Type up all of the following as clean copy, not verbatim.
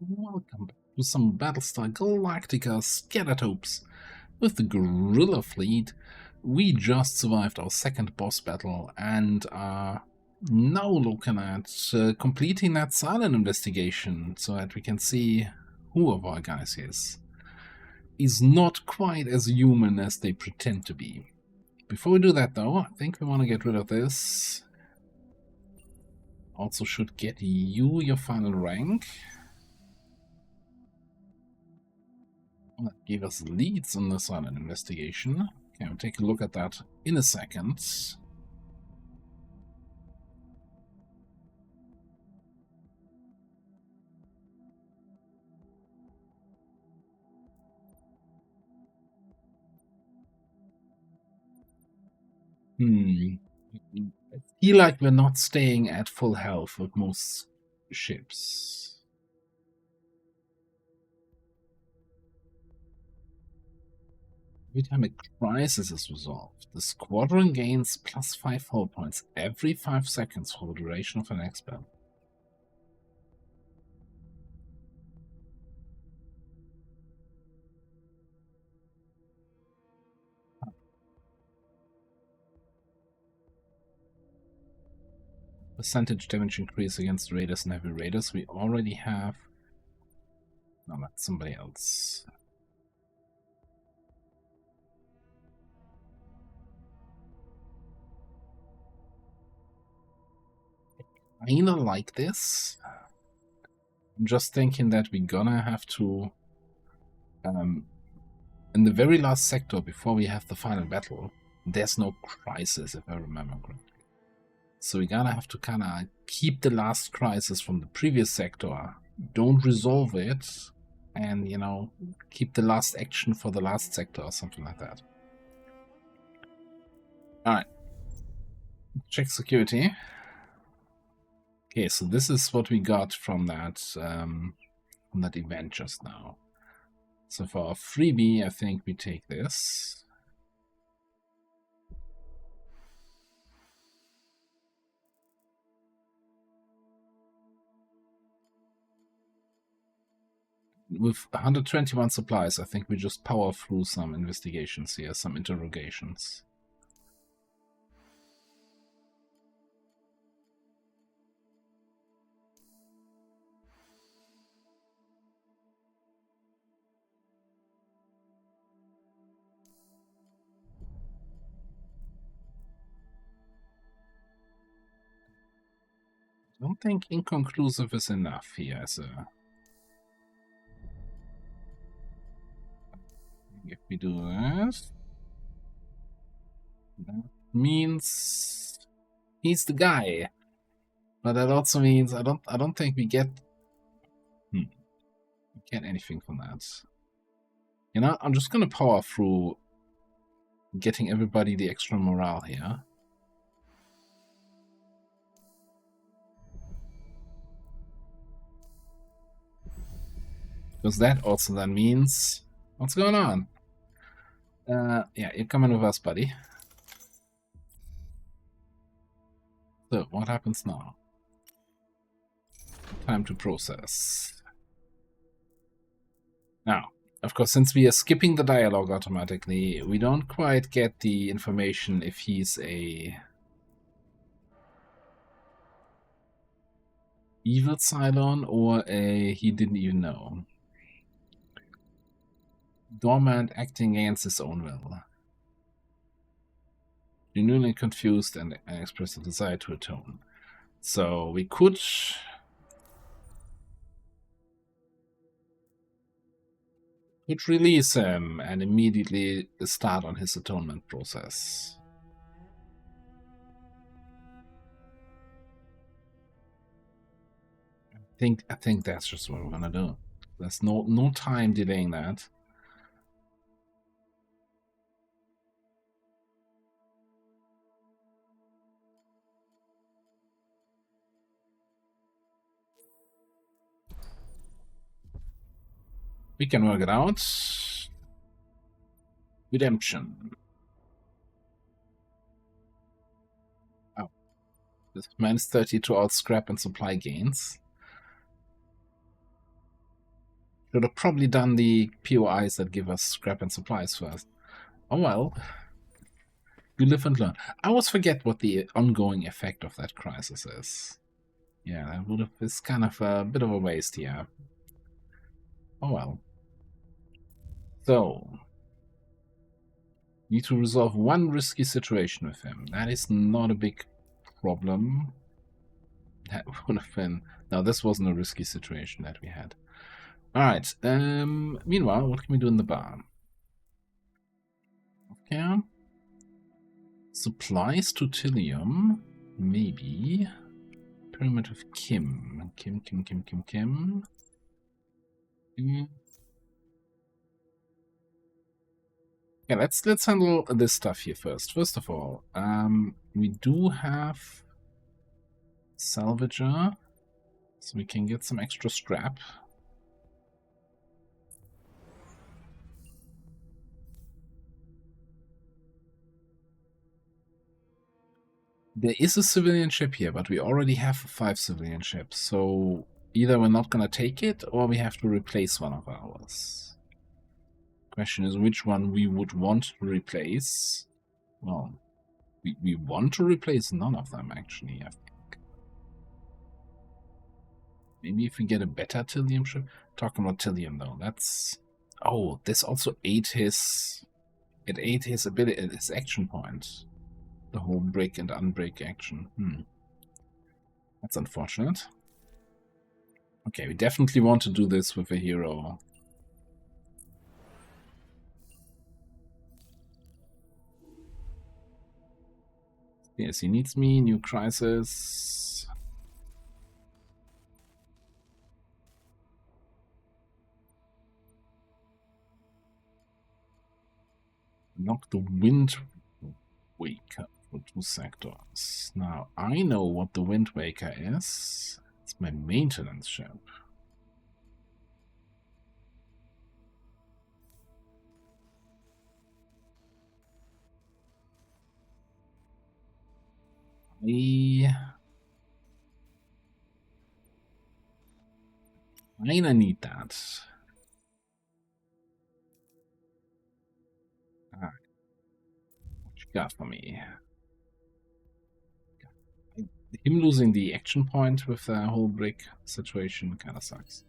Welcome back to some Battlestar Galactica Skeletopes. With the Guerilla fleet, we just survived our second boss battle and are now looking at completing that Cylon investigation so that we can see who of our guys is not quite as human as they pretend to be. Before we do that though, I think we want to get rid of this. Also should get you your final rank. That gave us leads on the Cylon investigation. Okay, we'll take a look at that in a second. I feel like we're not staying at full health with most ships. Every time a crisis is resolved, the squadron gains +5 hull points every 5 seconds for the duration of an expel. Percentage damage increase against raiders and heavy raiders. We already have... No, that's somebody else. I kinda like this. I'm just thinking that we're gonna have to... in the very last sector, before we have the final battle, there's no crisis, if I remember correctly. So we're gonna have to kinda keep the last crisis from the previous sector, don't resolve it, and, you know, keep the last action for the last sector or something like that. Alright. Check security. Okay, so this is what we got from that event just now. So for our freebie, I think we take this. With 121 supplies, I think we just power through some investigations here, some interrogations. I don't think inconclusive is enough here as a... If we do this, that means he's the guy. But that also means I don't think we get anything from that. You know, I'm just gonna power through getting everybody the extra morale here. Because that also then means... What's going on? Yeah, you're coming with us, buddy. So, what happens now? Time to process. Now, of course, since we are skipping the dialogue automatically, we don't quite get the information if he's a... evil Cylon or a... he didn't even know. Dormant, acting against his own will. Genuinely confused and expressed a desire to atone. So we could release him and immediately start on his atonement process. I think that's just what we're gonna do. There's no time delaying that. We can work it out. Redemption. Oh. This -30 to all scrap and supply gains. Should have probably done the POIs that give us scrap and supplies first. Oh well. You live and learn. I always forget what the ongoing effect of that crisis is. Yeah, that would have. It's kind of a bit of a waste here. Oh well. So, need to resolve one risky situation with him. That is not a big problem. That would have been... No, this wasn't a risky situation that we had. Alright, meanwhile, what can we do in the bar? Okay. Supplies to Tilium, maybe. Pyramid of Kim. Kim. Yeah, let's handle this stuff here first. First of all, we do have salvager, so we can get some extra scrap. There is a civilian ship here, but we already have 5 civilian ships, so either we're not gonna take it, or we have to replace one of ours. Question is which one we would want to replace. Well, we want to replace none of them, actually, I think. Maybe if we get a better Tilium ship. Talking about Tilium, though, that's... Oh, this also ate his... It ate his ability, his action point. The whole break and unbreak action. That's unfortunate. Okay, we definitely want to do this with a hero. Yes, he needs me. New crisis. Knock the Wind Waker for 2 sectors. Now, I know what the Wind Waker is. It's my maintenance ship. I kinda need that. Alright. What you got for me? Him losing the action point with the whole brick situation kinda sucks.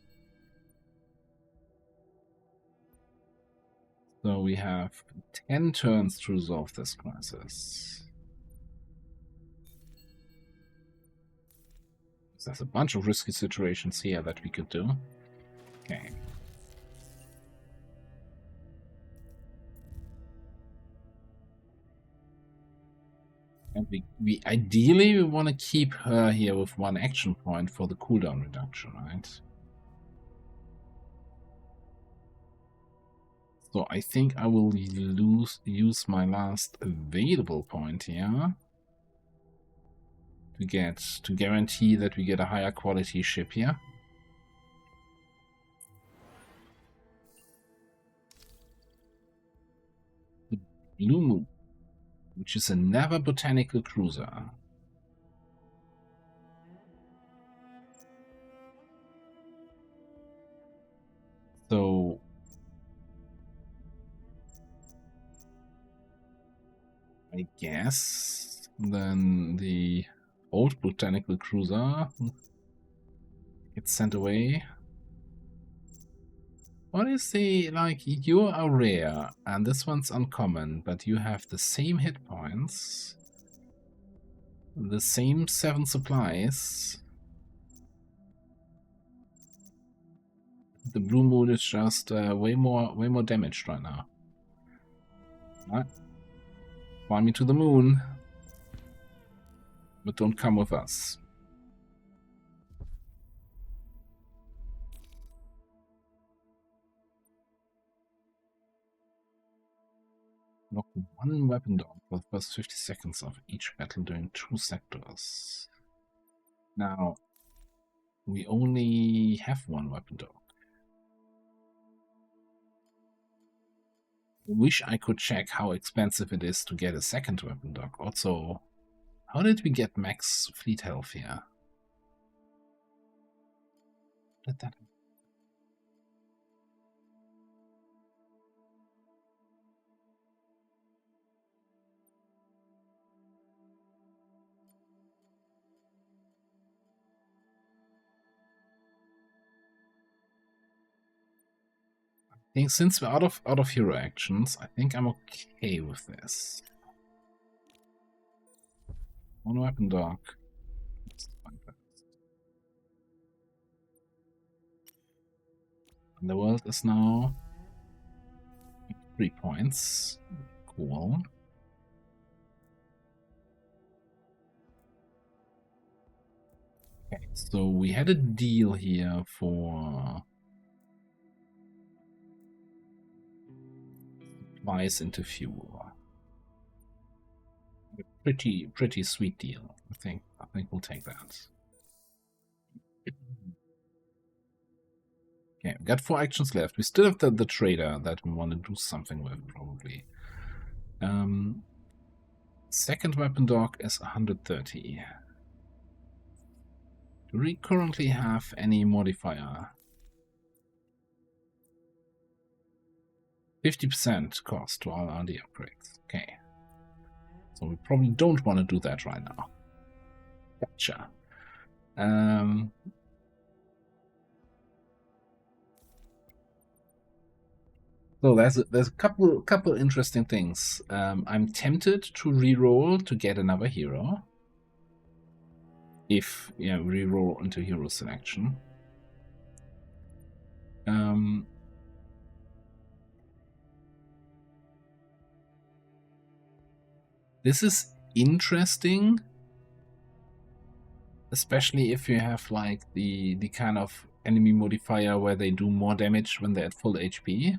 So we have 10 turns to resolve this crisis. There's a bunch of risky situations here that we could do. Okay. And we ideally want to keep her here with 1 action point for the cooldown reduction, right? So I think I will use my last available point here to guarantee that we get a higher quality ship here. The Blue Moon, which is a never botanical cruiser. So I guess then the old botanical cruiser gets sent away. What is the, like, you are rare, and this one's uncommon, but you have the same hit points, the same 7 supplies. The Blue Moon is just way more damaged right now. Alright. Fly me to the moon, but don't come with us. Knock 1 weapon down for the first 50 seconds of each battle during 2 sectors. Now, we only have 1 weapon dog. I wish I could check how expensive it is to get a 2nd weapon dog. Also, how did we get max fleet health here? Did that? I think since we're out of hero actions, I think I'm okay with this. One weapon dog. And the world is now 3 points. Cool. Okay, so we had a deal here for supplies into fuel. A pretty sweet deal. I think we'll take that. Okay, we got 4 actions left. We still have the trader that we want to do something with, probably. Second weapon dog is 130. Do we currently have any modifier? 50% cost to all RD upgrades. Okay. So we probably don't want to do that right now. Gotcha. So there's a couple interesting things. I'm tempted to reroll to get another hero. If reroll into hero selection. This is interesting, especially if you have like the kind of enemy modifier where they do more damage when they're at full HP.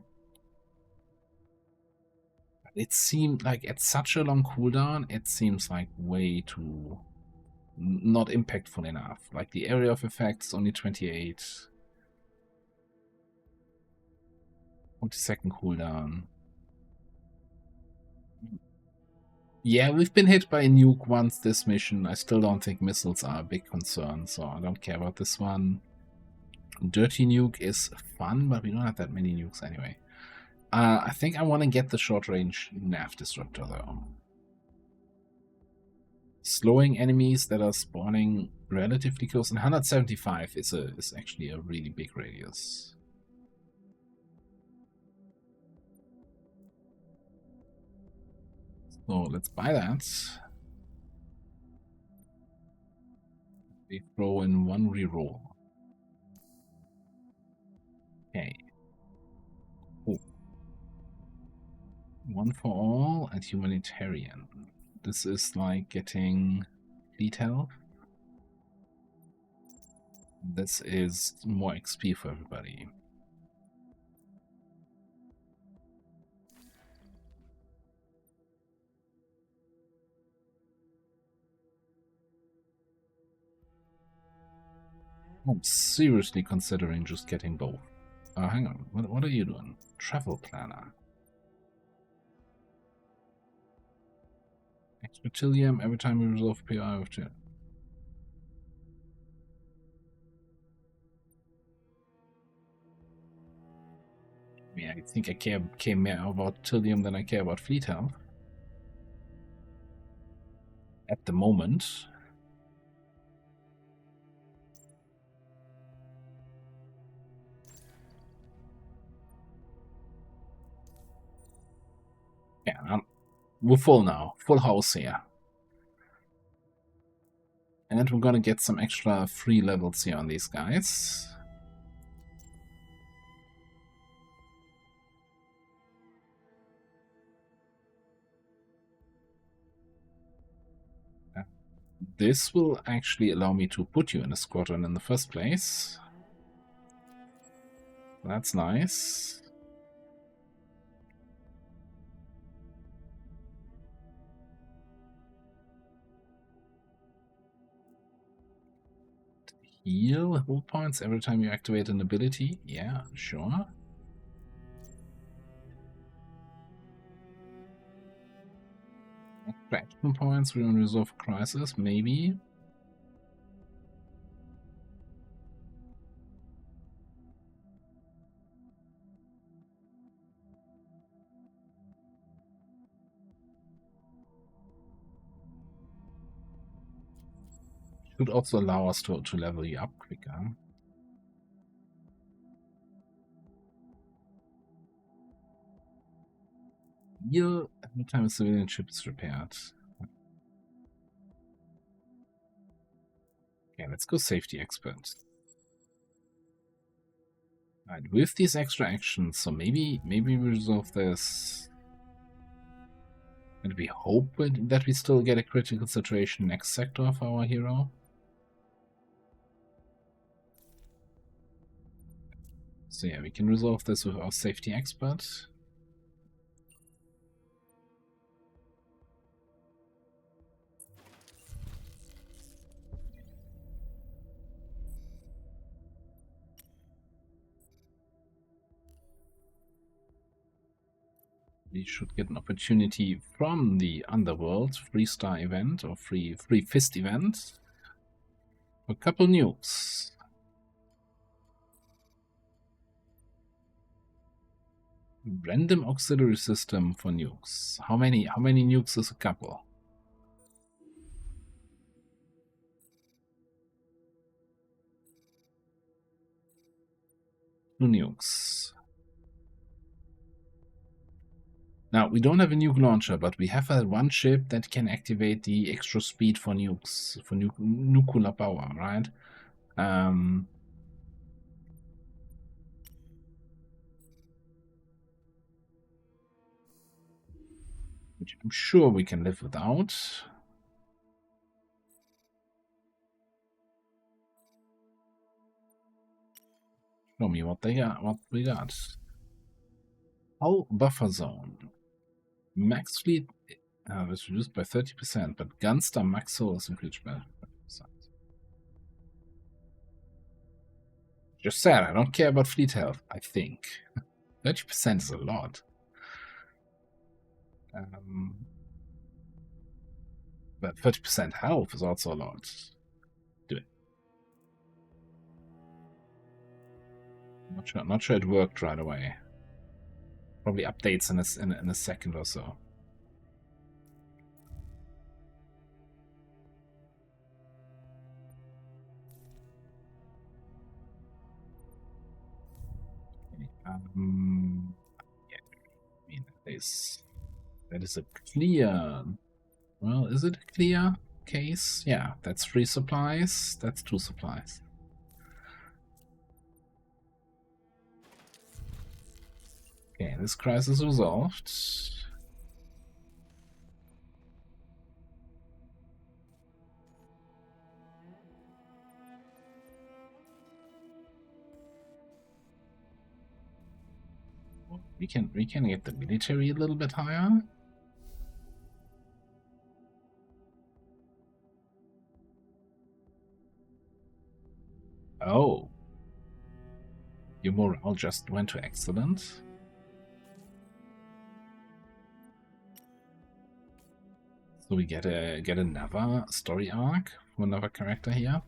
It seemed like at such a long cooldown, it seems like way too not impactful enough. Like the area of effects only 28. 40-second cooldown. Yeah, we've been hit by a nuke once this mission. I still don't think missiles are a big concern, so I don't care about this one. Dirty nuke is fun, but we don't have that many nukes anyway. I think I want to get the short-range nav disruptor, though. Slowing enemies that are spawning relatively close, and 175 is actually a really big radius. So let's buy that. We throw in 1 reroll. Okay. Oh. 1 for all and humanitarian. This is like getting fleet health. This is more XP for everybody. I'm seriously considering just getting both. Hang on. What are you doing? Travel planner. Extra Tilium every time we resolve PI with Tilium. Yeah, I think I care more about Tilium than I care about fleet health. At the moment. Yeah, we're full now. Full house here. And we're gonna get some extra free levels here on these guys. This will actually allow me to put you in a squadron in the first place. That's nice. Heal hold points every time you activate an ability. Yeah, sure. Action points when resolve crisis, maybe. Should also allow us to level you up quicker. heal every time a civilian ship is repaired. Okay, let's go safety expert. Right, with these extra actions, so maybe we resolve this. And we hope that we still get a critical situation next sector of our hero. So yeah, we can resolve this with our safety expert. We should get an opportunity from the Underworld Free-Star event or Free Fist event. A couple nukes. Random auxiliary system for nukes. How many nukes is a couple? 2 nukes. Now, we don't have a nuke launcher, but we have one ship that can activate the extra speed for nukes, for nuclear power, right? Which I'm sure we can live without. Show me what we got. Hull buffer zone. Max fleet was reduced by 30%, but Gunstar max hull is increased by 30%. Just said, I don't care about fleet health, I think. 30% is a lot. But 30% health is also a lot. Do it. Not sure it worked right away. Probably updates in a second or so. Okay, yeah, I mean, that is a clear. Well, is it a clear case? Yeah, that's 3 supplies. That's 2 supplies. Okay, this crisis resolved. We can get the military a little bit higher. Oh. Your morale just went to excellent. So we get another story arc from another character here.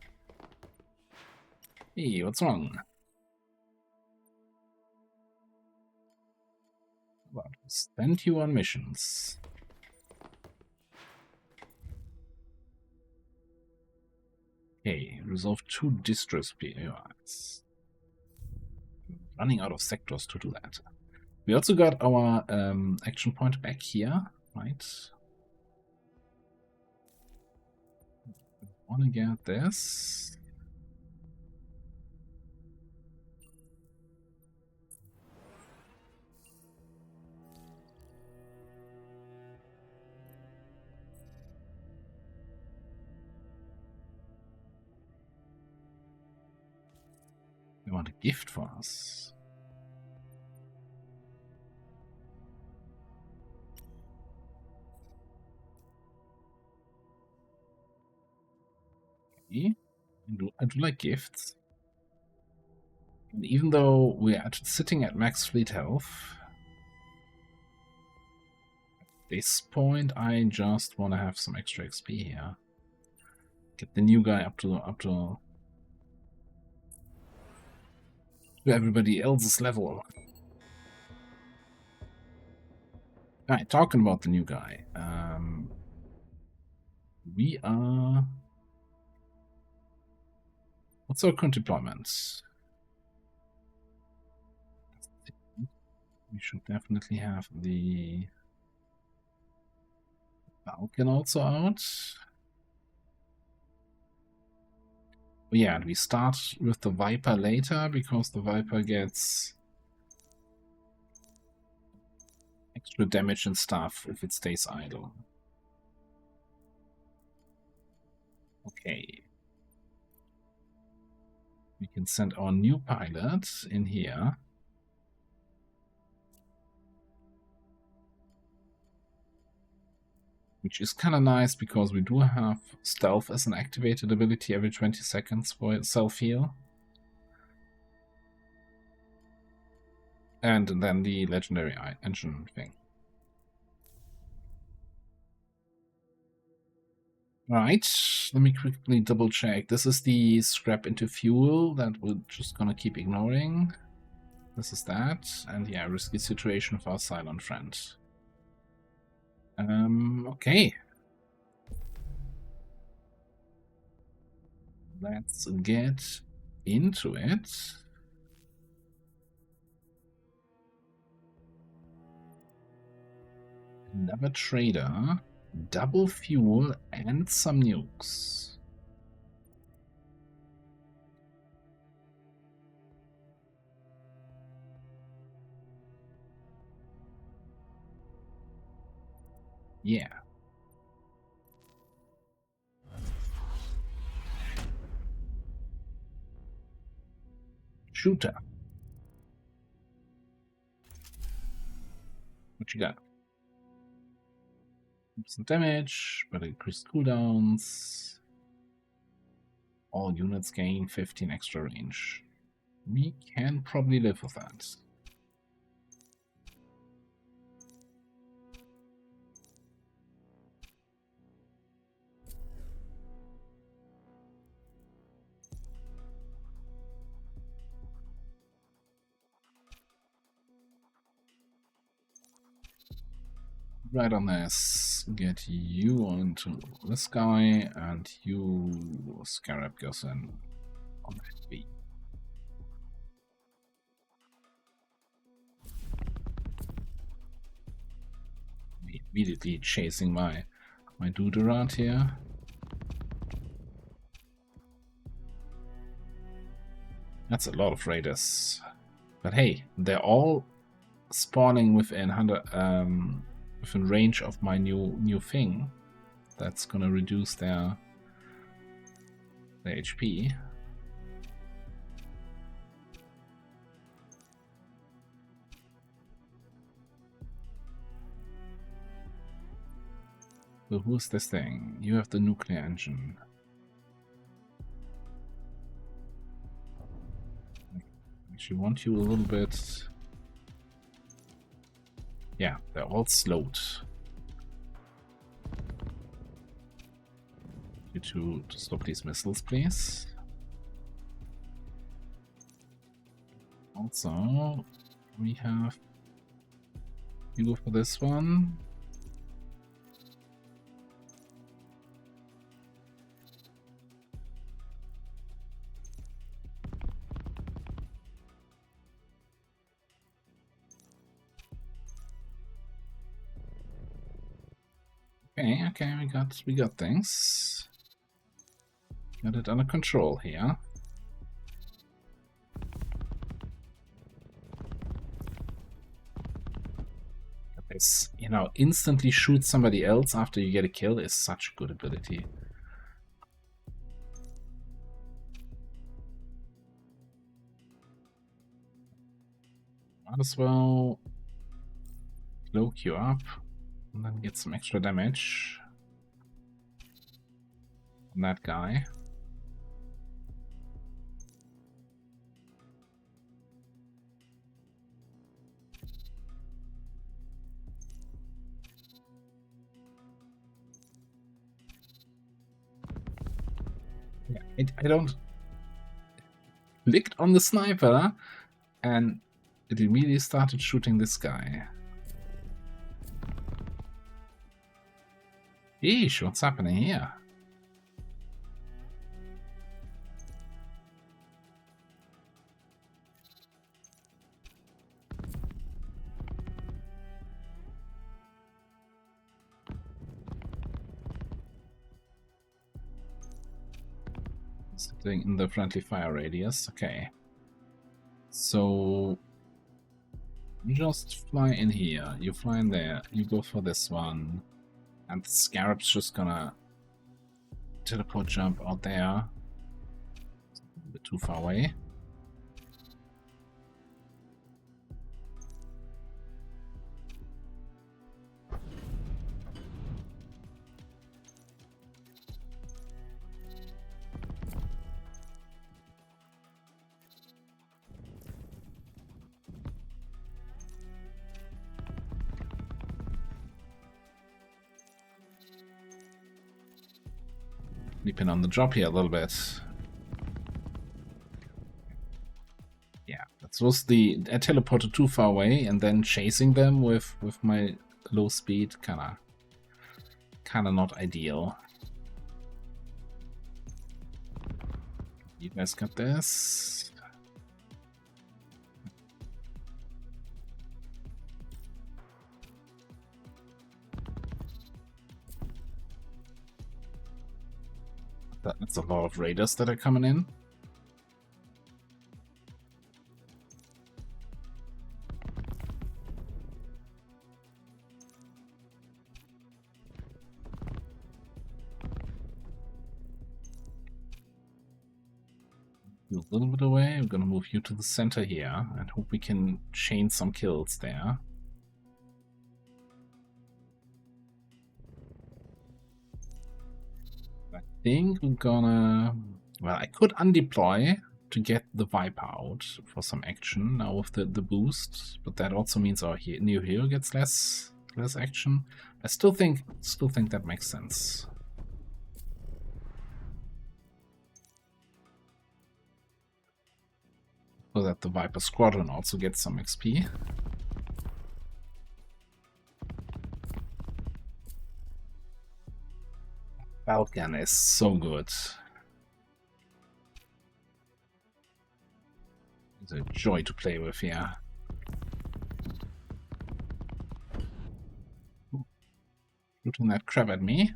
Hey, what's wrong? Well, send you on missions. Okay, resolve 2 distress periods. Running out of sectors to do that. We also got our action point back here, right? I want to get this. They want a gift for us. Okay. I do like gifts. And even though we are sitting at max fleet health, at this point I just want to have some extra XP here. Get the new guy up to everybody else's level. Alright, talking about the new guy. We are... What's our current deployment? We should definitely have the Falcon also out. Yeah, and we start with the Viper later, because the Viper gets extra damage and stuff if it stays idle. Okay. We can send our new pilot in here. Which is kind of nice, because we do have stealth as an activated ability every 20 seconds for self-heal. And then the legendary engine thing. Right, let me quickly double check. This is the scrap into fuel that we're just gonna keep ignoring. This is that. And yeah, risky situation for our Cylon friend. Okay. Let's get into it. Another trader, double fuel, and some nukes. Yeah. Shooter. What you got? Some damage, but increased cooldowns. All units gain 15 extra range. We can probably live with that. Right on this, get you onto this guy, and you, Scarab, goes in on B. Immediately chasing my dude around here. That's a lot of raiders, but hey, they're all spawning within within range of my new thing. That's gonna reduce their HP. So who's this thing? You have the nuclear engine. I actually want you a little bit. Yeah, they're all slowed. You to stop these missiles, please. Also, we have you go for this one. Okay, we got things. Got it under control here. This, you know, instantly shoot somebody else after you get a kill is such a good ability. Might as well cloak you up and then get some extra damage on that guy. Yeah, I don't clicked on the sniper and it immediately started shooting this guy. Yeesh, what's happening here? Staying in the friendly fire radius. Okay. So you just fly in here. You fly in there. You go for this one. And the Scarab's just gonna teleport jump out there. A bit too far away. Leaping on the job here a little bit. Yeah, that was the... I teleported too far away and then chasing them with my low speed, kinda not ideal. You guys got this. That's a lot of raiders that are coming in. A little bit away. I'm gonna move you to the center here and hope we can chain some kills there. I think we're gonna... Well, I could undeploy to get the Viper out for some action now with the boost, but that also means our new hero gets less action. I still think that makes sense. So that the Viper Squadron also gets some XP. Falcon is so good. It's a joy to play with, yeah. Shooting that crab at me.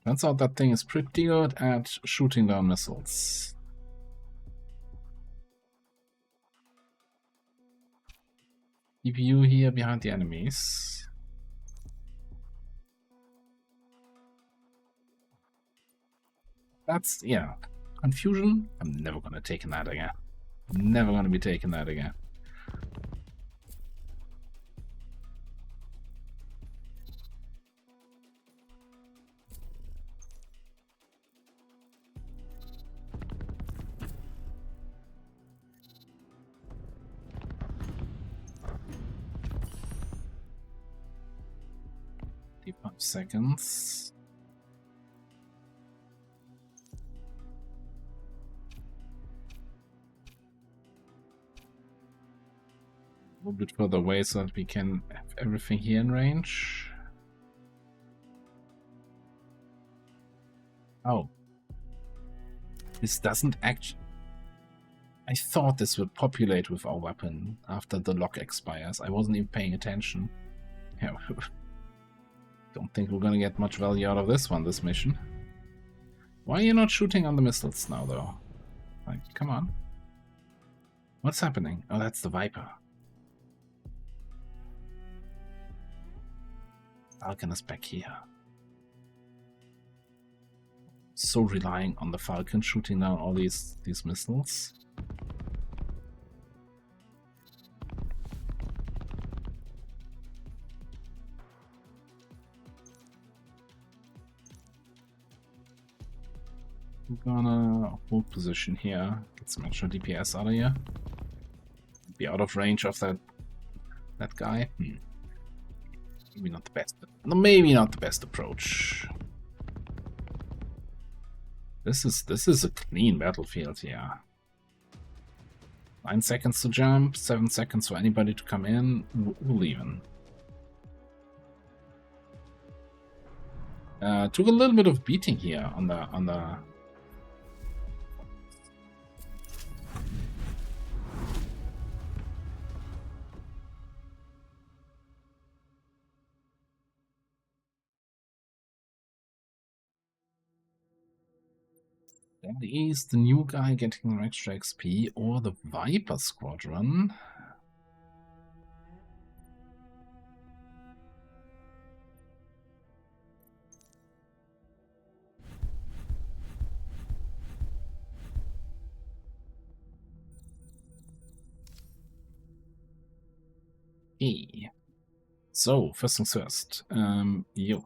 Turns out that thing is pretty good at shooting down missiles. CPU here behind the enemies. That's, yeah, confusion. I'm never gonna take that again. Never gonna be taking that again. Seconds. A little bit further away so that we can have everything here in range. Oh. This doesn't actually... I thought this would populate with our weapon after the lock expires. I wasn't even paying attention. Yeah. Don't think we're gonna get much value out of this one, this mission. Why are you not shooting on the missiles now, though? Like, come on. What's happening? Oh, that's the Viper. Falcon is back here. So relying on the Falcon shooting down all these missiles. We're gonna hold position here, get some extra DPS out of here. Be out of range of that guy. Maybe not the best. No, maybe not the best approach. This is a clean battlefield here. 9 seconds to jump, 7 seconds for anybody to come in. We're leaving. Took a little bit of beating here on the. That is the new guy getting extra XP or the Viper Squadron. Okay. So, first things first. You.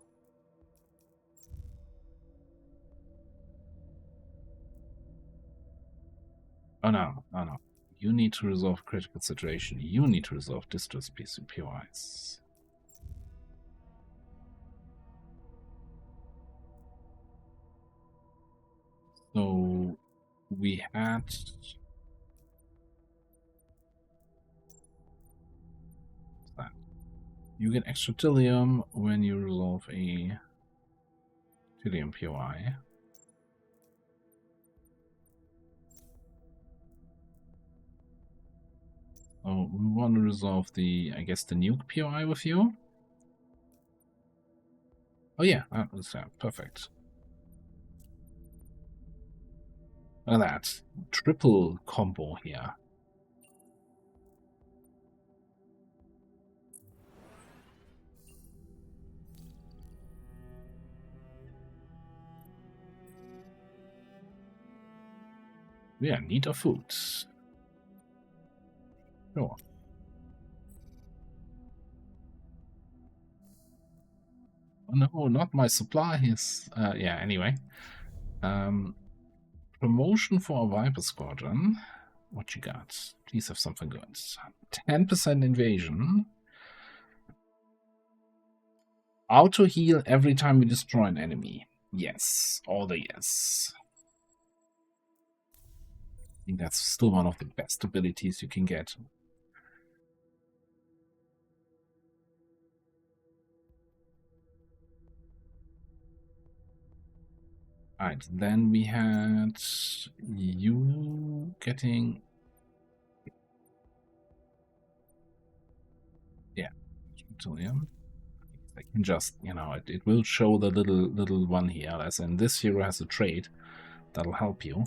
Oh no, oh no. You need to resolve critical situation. You need to resolve distress POIs. So we had that. You get extra Tilium when you resolve a Tilium POI. Oh, we want to resolve the, I guess, the nuke POI with you. Oh yeah, that was perfect. Look at that. Triple combo here. Yeah, need of food. Sure. Oh no, not my supplies. Yeah, anyway. Promotion for a Viper Squadron. What you got? Please have something good. 10% invasion. Auto heal every time we destroy an enemy. Yes. All the yes. I think that's still one of the best abilities you can get. Alright, then we had you getting... Yeah, Trillium. I can just, you know, it will show the little one here, as in this hero has a trait that'll help you.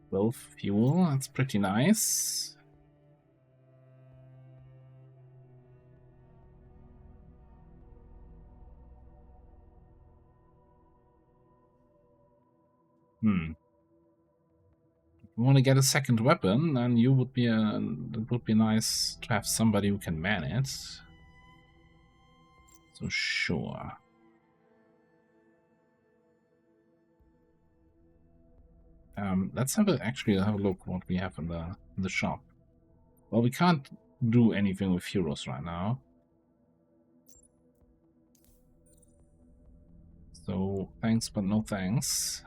Both fuel, that's pretty nice. If you want to get a second weapon, then you would be it would be nice to have somebody who can man it. So sure. Let's actually have a look what we have in the shop. Well, we can't do anything with heroes right now. So thanks, but no thanks.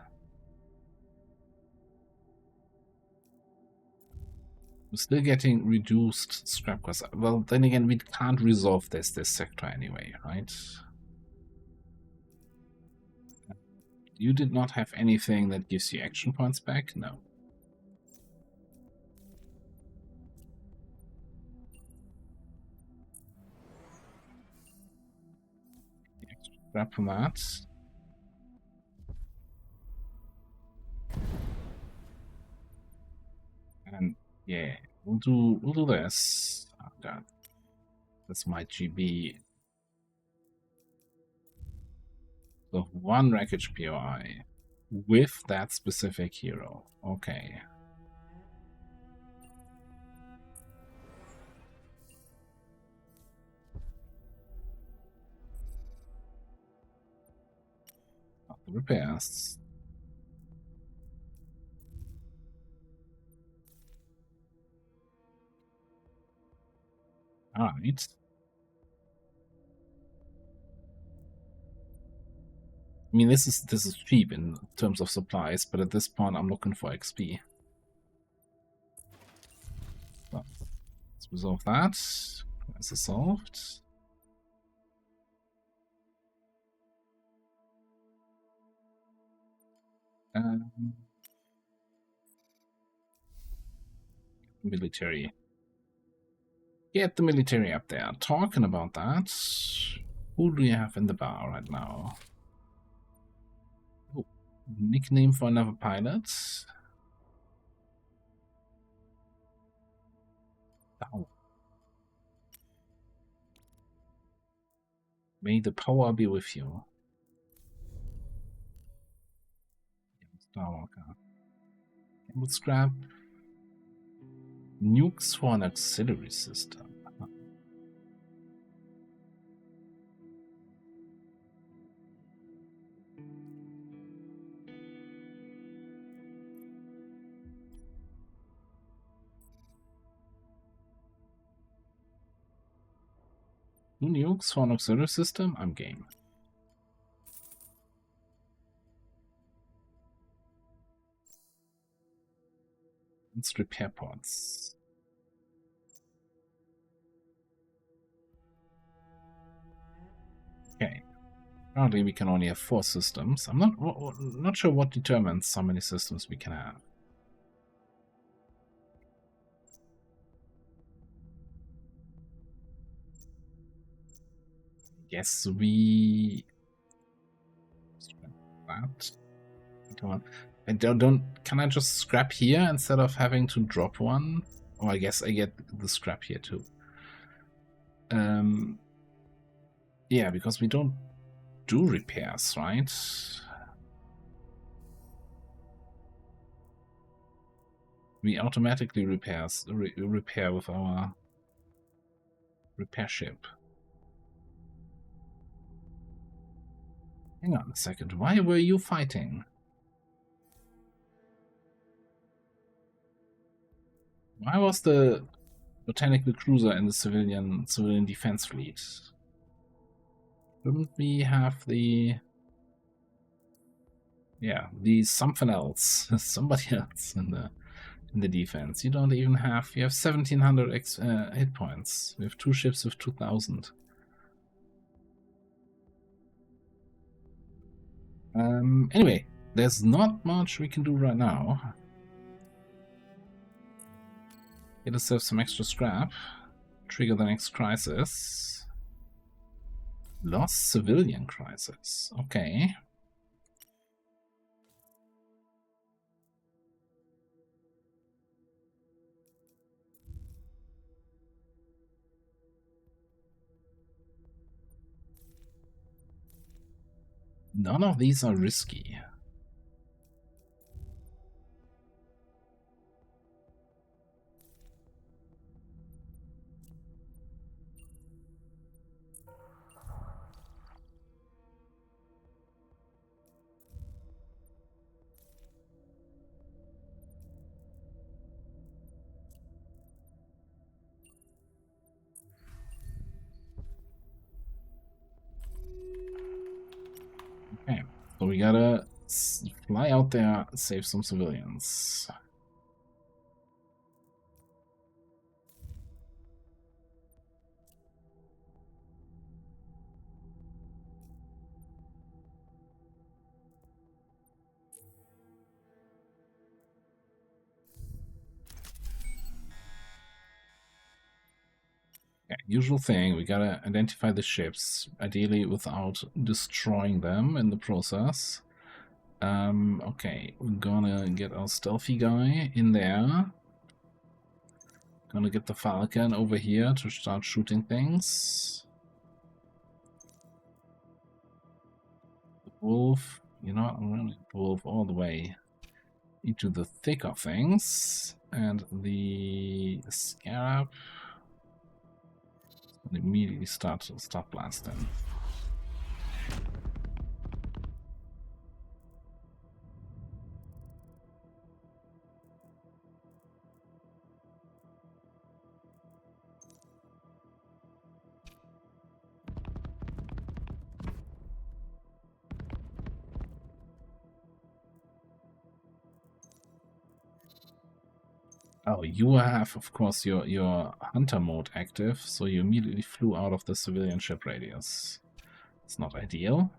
We're still getting reduced scrap costs. Well, then again, we can't resolve this sector anyway, right? You did not have anything that gives you action points back? No. Scrap from that. And yeah, we'll do this. Oh god. That's my GB. So one wreckage POI with that specific hero. Okay. Not the repairs. Alright. I mean, this is cheap in terms of supplies, but at this point I'm looking for XP. So, let's resolve that. Crisis solved. Military. Get the military up there. Talking about that, who do you have in the bar right now? Oh, nickname for another pilot. Oh. May the power be with you. Starwalker. Camel scrap. Nukes for an auxiliary system. Two nukes for an auxiliary system? I'm game. Let's repair pods. Okay. Currently we can only have 4 systems. I'm not sure what determines how many systems we can have. Yes, we that. And don't can I just scrap here instead of having to drop one? Oh, I guess I get the scrap here too. Yeah, because we don't do repairs, right? We automatically repair with our repair ship. Hang on a second, why were you fighting? Why was the botanical cruiser in the civilian defense fleet? Shouldn't we have the something else, somebody else in the defense? You don't even have. You have 1,700 hit points. We have 2 ships with 2,000. Anyway, there's not much we can do right now. Get ourselves some extra scrap. Trigger the next crisis. Lost civilian crisis. Okay. None of these are risky. Okay, so we gotta fly out there, save some civilians. Yeah, usual thing, we gotta identify the ships, ideally without destroying them in the process. Okay, we're gonna get our stealthy guy in there. Gonna get the Falcon over here to start shooting things. The Wolf, you know, I'm gonna get the Wolf all the way into the thick of things. And the Scarab will immediately start blasting. Oh, you have, of course, your hunter mode active, so you immediately flew out of the civilian ship radius. It's not ideal.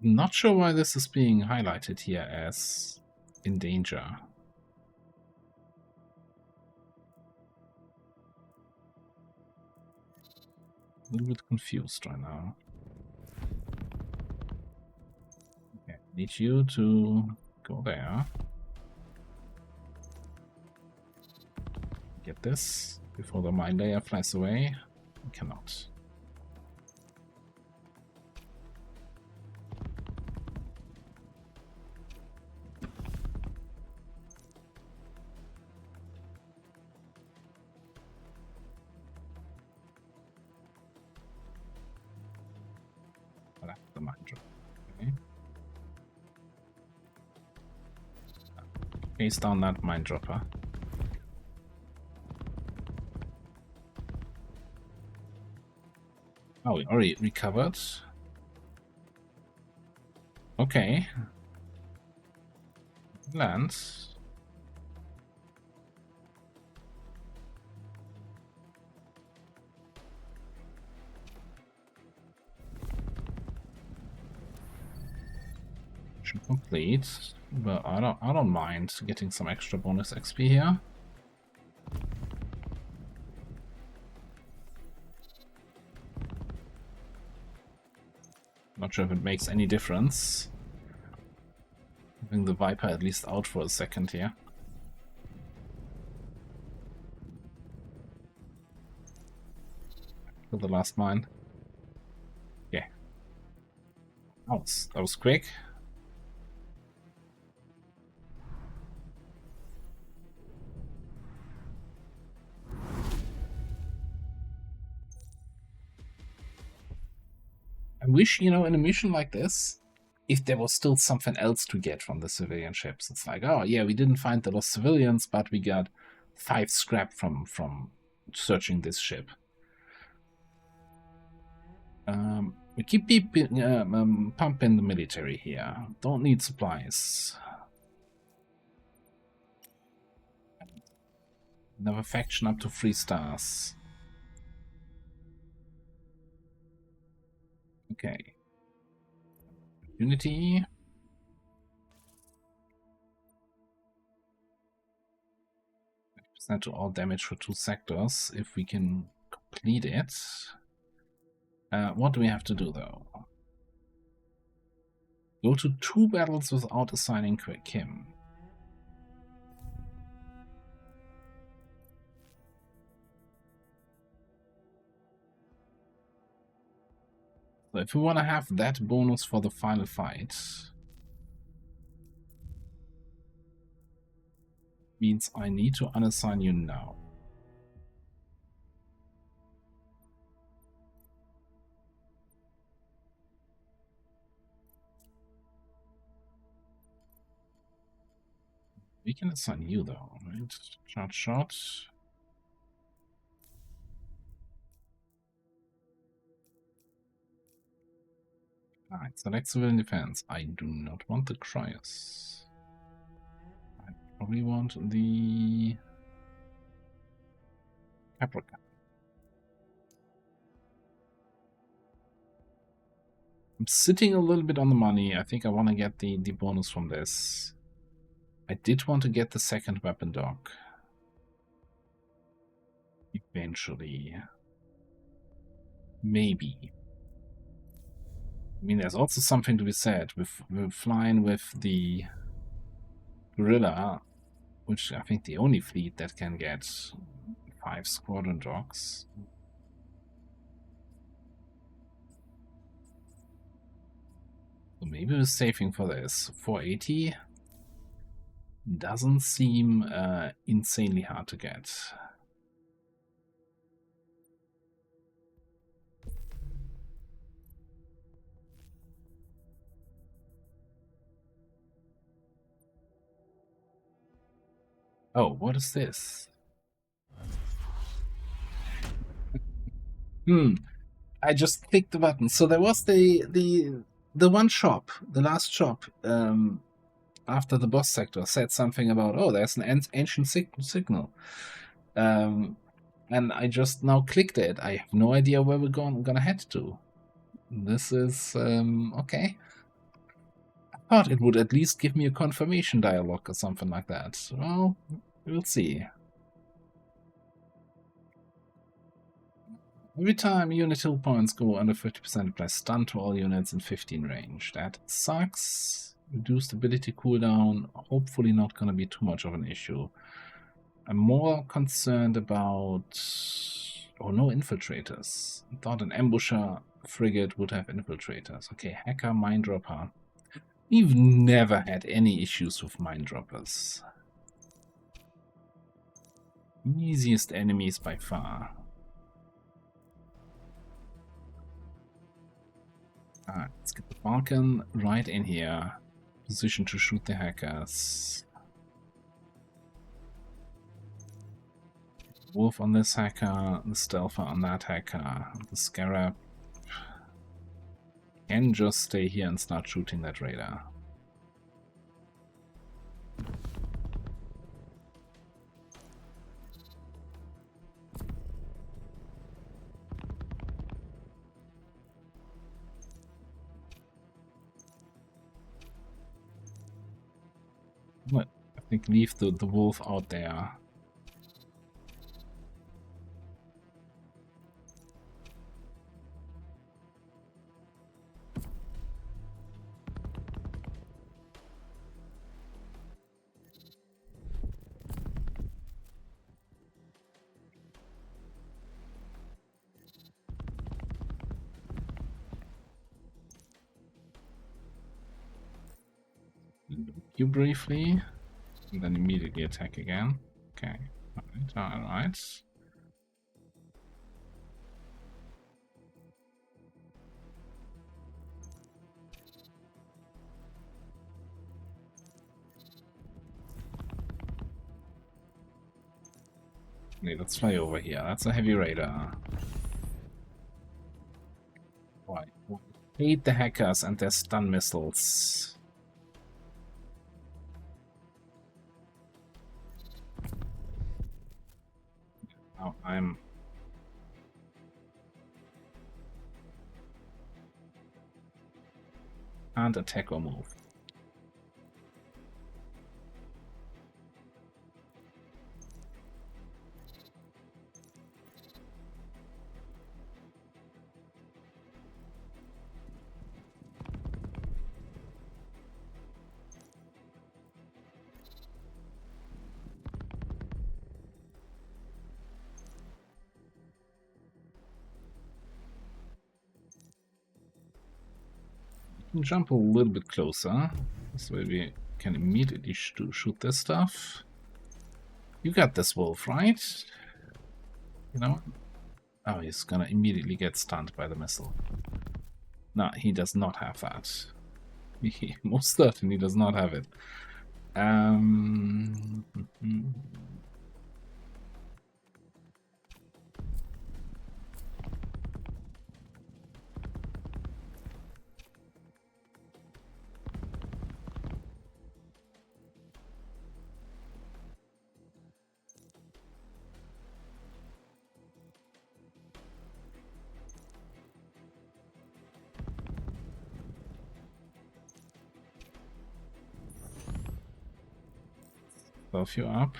Not sure why this is being highlighted here as in danger. A little bit confused right now. Okay, need you to go there. Get this before the mine layer flies away. We cannot. The mine drop. Okay. Chase down that mine dropper. Oh, we already recovered. Okay. Land. Mission complete. But I don't mind getting some extra bonus XP here. Not sure if it makes any difference. Having the Viper at least out for a second here. For the last mine. Yeah. Oh, that was quick. I wish, in a mission like this, if there was still something else to get from the civilian ships. It's like, oh yeah, we didn't find the lost civilians, but we got 5 scrap from searching this ship. We keep pumping the military here. Don't need supplies. Another faction up to 3 stars. Okay. Unity. Percent to all damage for 2 sectors if we can complete it. What do we have to do though? Go to 2 battles without assigning Kim. So if we want to have that bonus for the final fight, means I need to unassign you now. We can assign you though, right? Charge shot. Alright, select civilian defense. I do not want the Cryos. I probably want the Caprica. I'm sitting a little bit on the money. I think I want to get the bonus from this. I did want to get the second weapon dock. Eventually. Maybe. I mean, there's also something to be said. We're flying with the Guerilla, which I think the only fleet that can get 5 squadron docks. So maybe we're saving for this. 480 doesn't seem insanely hard to get. Oh, what is this? I just clicked the button. So there was the one shop, the last shop, after the boss sector said something about, oh, there's an ancient signal. And I just now clicked it. I have no idea where we're gonna head to. This is okay. I thought it would at least give me a confirmation dialogue or something like that. Well, we'll see. Every time unit hill points go under 50%, apply stun to all units in 15 range. That sucks. Reduced ability cooldown. Hopefully not gonna be too much of an issue. I'm more concerned about... Oh, no infiltrators. I thought an ambusher frigate would have infiltrators. Okay, hacker, mine dropper. We've never had any issues with mine droppers. Easiest enemies by far. Alright, let's get the Falcon right in here. Position to shoot the hackers. Wolf on this hacker, the Stealther on that hacker, the Scarab can just stay here and start shooting that radar. I think leave the wolf out there. You briefly, and then immediately attack again. Okay, alright. Okay, let's fly over here. That's a heavy radar. Why? I hate the hackers and their stun missiles. Now I'm... Can't attack or move. Jump a little bit closer. This way we can immediately shoot this stuff. You got this wolf, right? You know? Oh, he's gonna immediately get stunned by the missile. No, he does not have that. He most certainly does not have it. Buff you up.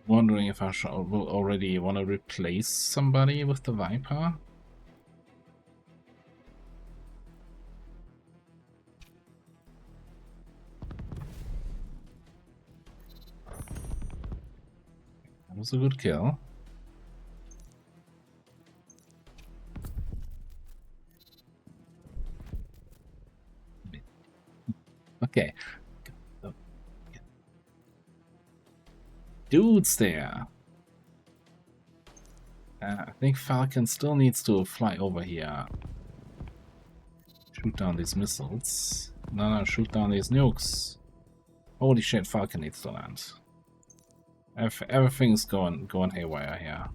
Wondering if I will already want to replace somebody with the Viper. That was a good kill. Okay. Dude's there. I think Falcon still needs to fly over here. Shoot down these missiles. No, shoot down these nukes. Holy shit, Falcon needs to land. Everything's going haywire here.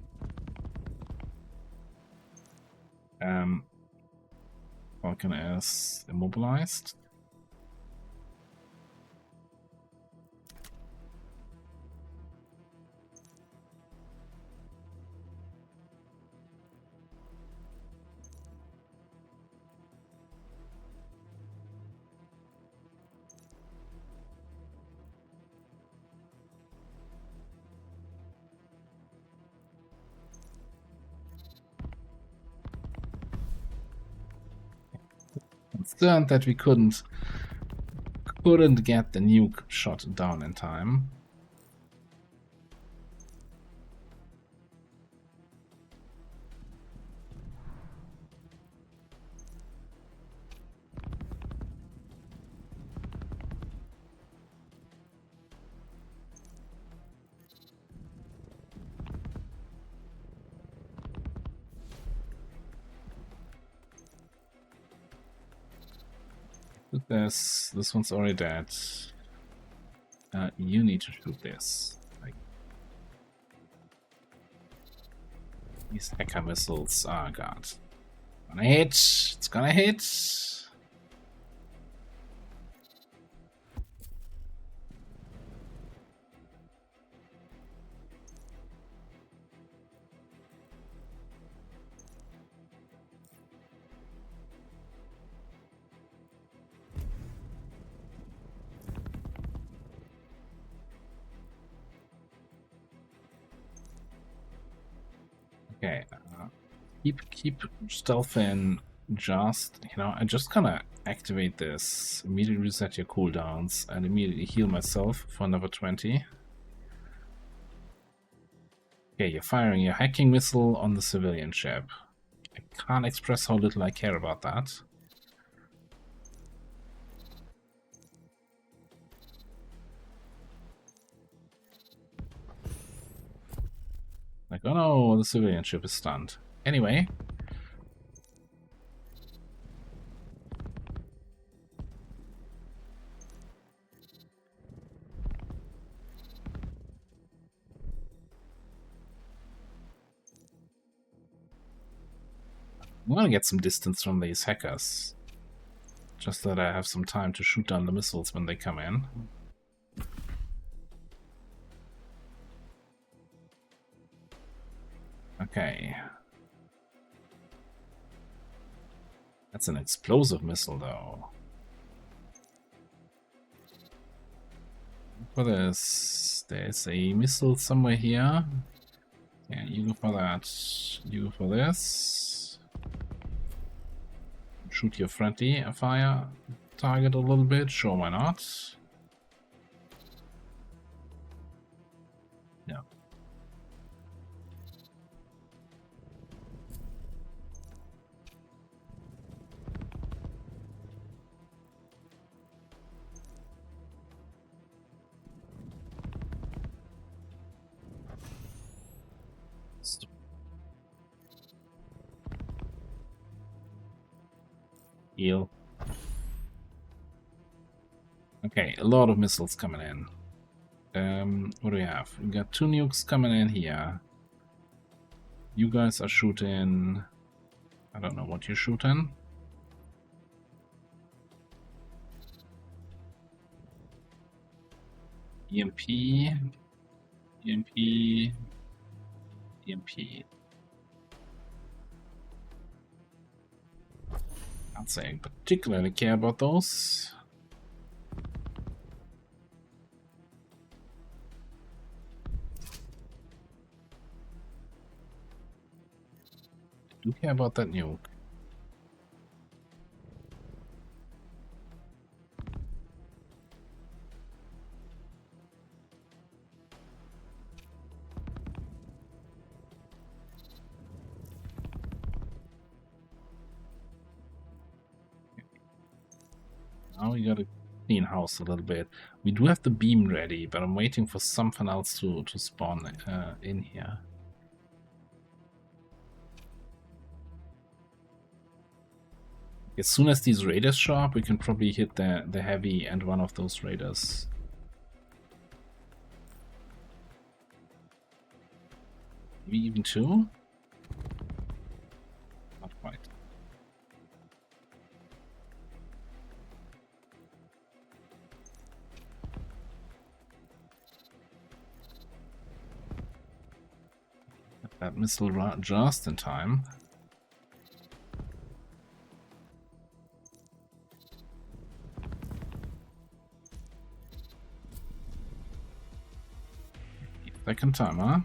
Falcon is immobilized. Concerned that we couldn't get the nuke shot down in time. This one's already dead. You need to shoot this. Like, these hacker missiles. Oh god. Gonna hit. It's gonna hit. Okay, keep stealthing. Just, you know, I just gonna activate this, immediately reset your cooldowns, and immediately heal myself for another 20. Okay, you're firing your hacking missile on the civilian ship. I can't express how little I care about that. Like, oh no, the civilian ship is stunned. Anyway. I'm gonna get some distance from these hackers. Just that I have some time to shoot down the missiles when they come in. Okay. That's an explosive missile, though. For this, there's a missile somewhere here. Yeah, you go for that. You go for this. Shoot your friendly fire target a little bit. Sure, why not? Yeah. Heal. Okay, a lot of missiles coming in. What do we have? We got 2 nukes coming in here. You guys are shooting. I don't know what you're shooting. EMP. EMP. EMP. Can't say I particularly care about those. I do care about that nuke. Now we gotta clean house a little bit. We do have the beam ready, but I'm waiting for something else to spawn in here. As soon as these raiders show up, we can probably hit the heavy and one of those raiders. Maybe even 2? Not quite. Get that missile just in time. Second timer.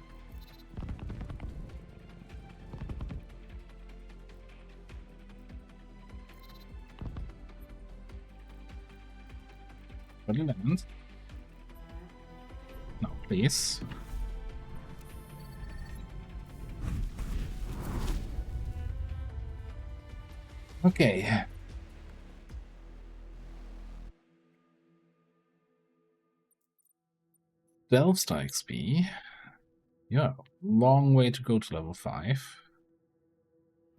But it ends. No, please. Okay. DerAva XP. Yeah, long way to go to level 5.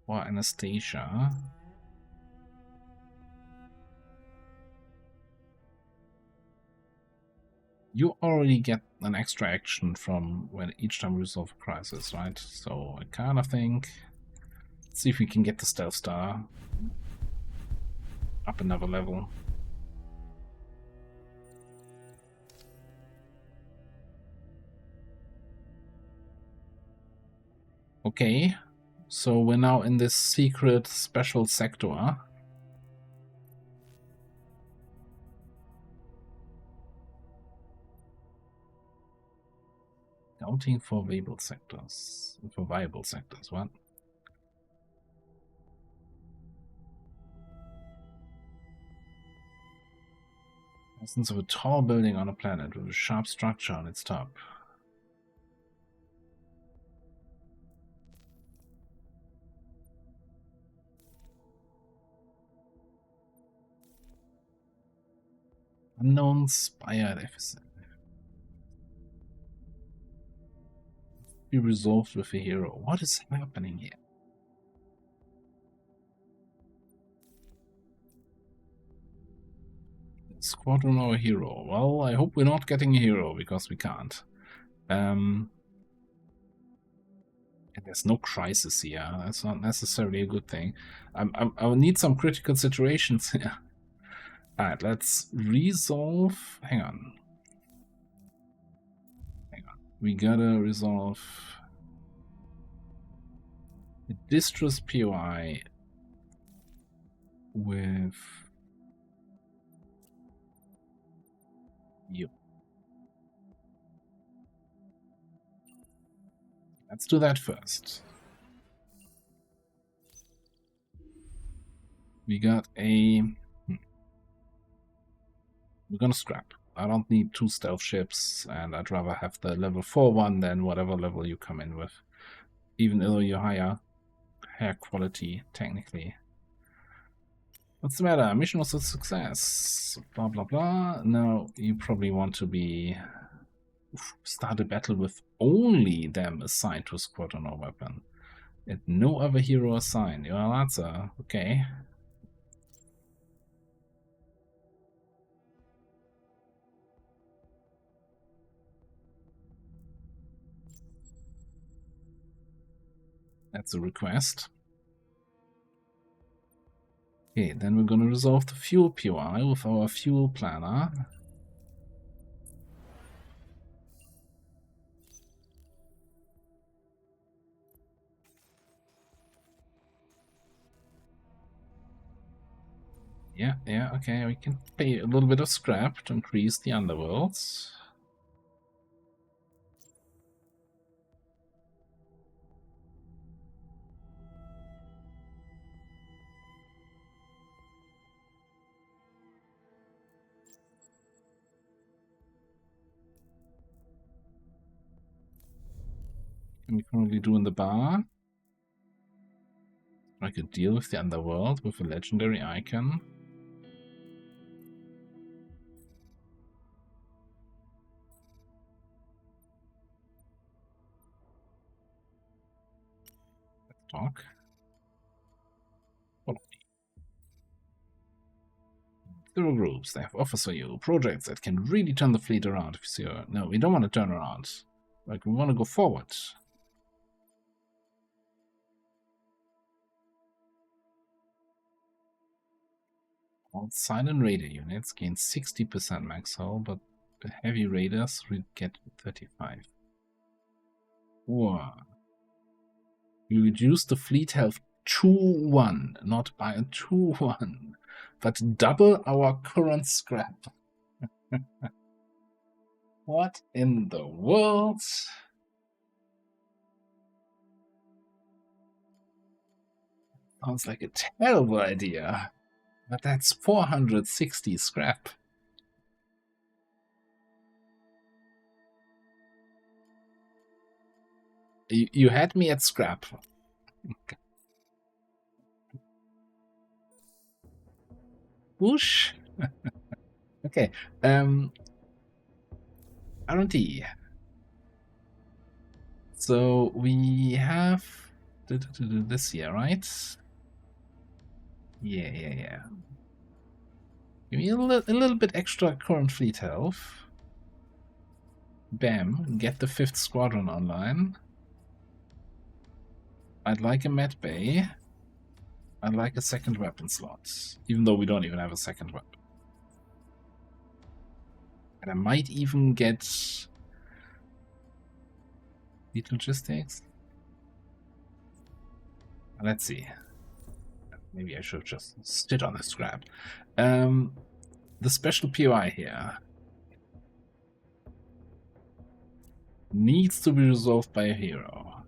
Or Anastasia. You already get an extra action from when each time you resolve a crisis, right? So I kind of think, let's see if we can get the Stealth Star up another level. Okay, so we're now in this secret special sector. Counting for viable sectors. For viable sectors, what? Essence of a tall building on a planet with a sharp structure on its top. Unknown spire deficit. Be resolved with a hero. What is happening here? Squadron or a hero? Well, I hope we're not getting a hero because we can't. And there's no crisis here. That's not necessarily a good thing. I'll need some critical situations here. Alright, let's resolve. Hang on. We gotta resolve the distress POI with you. Let's do that first. We got a... We're gonna scrap. I don't need 2 stealth ships, and I'd rather have the level 4 one than whatever level you come in with. Even though you're higher quality, technically. What's the matter? Mission was a success. Blah, blah, blah. Now, you probably want to be... start a battle with only them assigned to a squadron or weapon. And no other hero assigned. Well, that's okay. That's a request. Okay, then we're going to resolve the fuel POI with our fuel planner. Yeah, okay, we can pay a little bit of scrap to increase the underworlds. Can we currently do in the bar? I could deal with the underworld with a legendary icon. Let's talk. There are groups, they have offers for you, projects that can really turn the fleet around if you see her. No, we don't want to turn around. Like, we want to go forward. All silent raider units gain 60% max hull, but the heavy raiders get 35. Wow. We reduce the fleet health 2-1, not by a 2-1, but double our current scrap. What in the world? Sounds like a terrible idea. But that's 460 scrap. You had me at scrap. Whoosh. Okay. R&D. So we have this here, right? Yeah. Give me a little bit extra current fleet health. Bam. Get the 5th squadron online. I'd like a med bay. I'd like a 2nd weapon slot. Even though we don't even have a 2nd weapon. And I might even get fleet logistics. Let's see. Maybe I should just sit on the scrap. The special POI here needs to be resolved by a hero.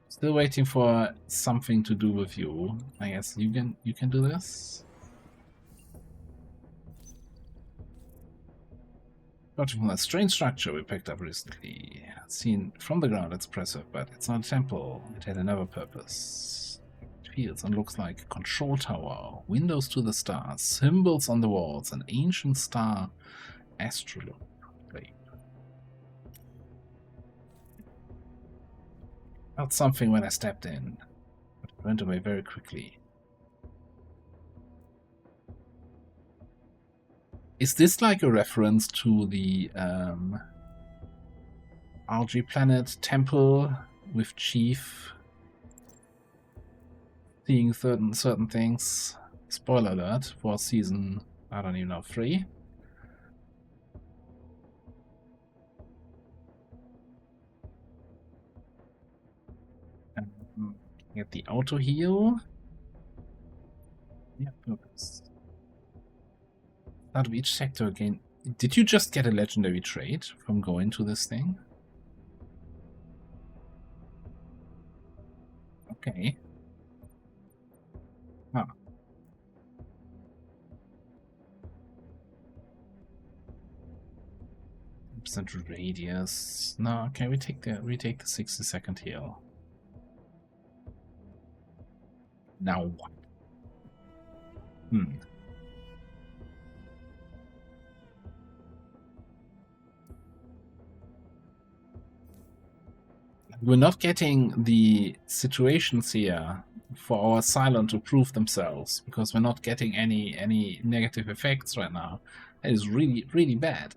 Still waiting for something to do with you. I guess you can do this. Judging from that strange structure we picked up recently. Seen from the ground, it's impressive, but it's not a temple. It had another purpose. It feels and looks like a control tower, windows to the stars, symbols on the walls, an ancient star astrolabe. Felt something when I stepped in, but it went away very quickly. Is this like a reference to the algae planet temple with Chief seeing certain things? Spoiler alert for season, I don't even know, 3. Get the auto heal. Yeah, purpose. Out of each sector again. Did you just get a legendary trait from going to this thing? Okay. Huh. Percent radius. No, okay, we take the 60-second heal. Now what? We're not getting the situations here for our Cylon to prove themselves, because we're not getting any negative effects right now. That is really bad.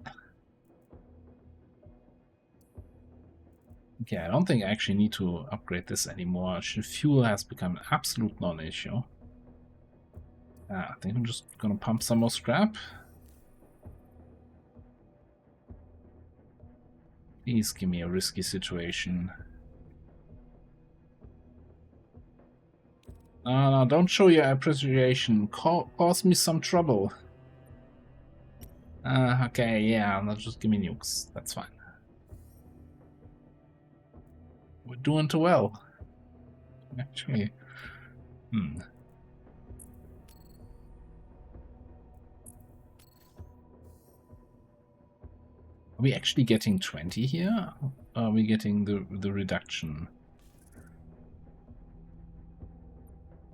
Okay, I don't think I actually need to upgrade this anymore. Fuel has become an absolute non-issue. I think I'm just gonna pump some more scrap. Please give me a risky situation. No, don't show your appreciation. Cause me some trouble. Okay, yeah, no, just give me nukes. That's fine. We're doing too well. Actually. Are we actually getting 20 here? Or are we getting the reduction?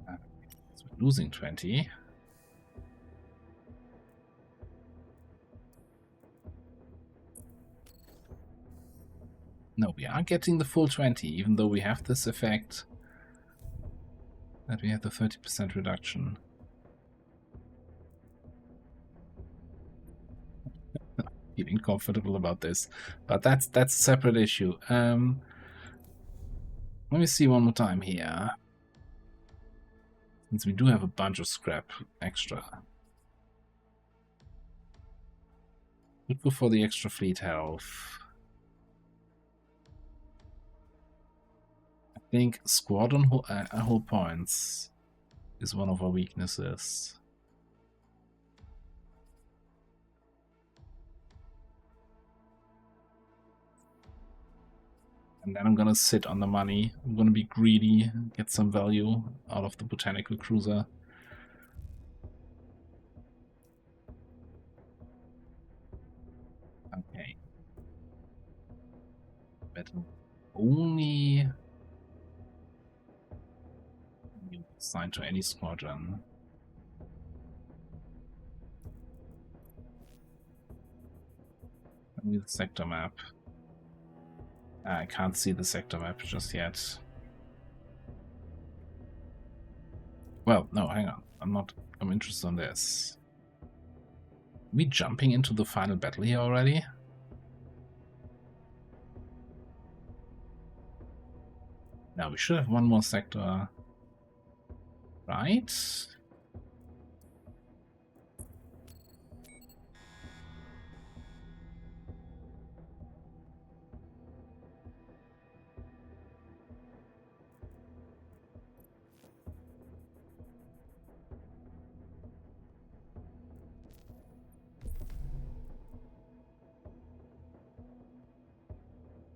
So we're losing 20. No, we are getting the full 20, even though we have this effect that we have the 30% reduction. Feeling comfortable about this, but that's a separate issue. Let me see one more time here. Since we do have a bunch of scrap extra. Would go for the extra fleet health. I think squadron hull points is one of our weaknesses. And then I'm gonna sit on the money. I'm gonna be greedy, get some value out of the botanical cruiser. Okay. Better only assigned to any squadron. With the sector map. I can't see the sector map just yet. Well, no, hang on. I'm interested in this. Are we jumping into the final battle here already? Now we should have one more sector. Right?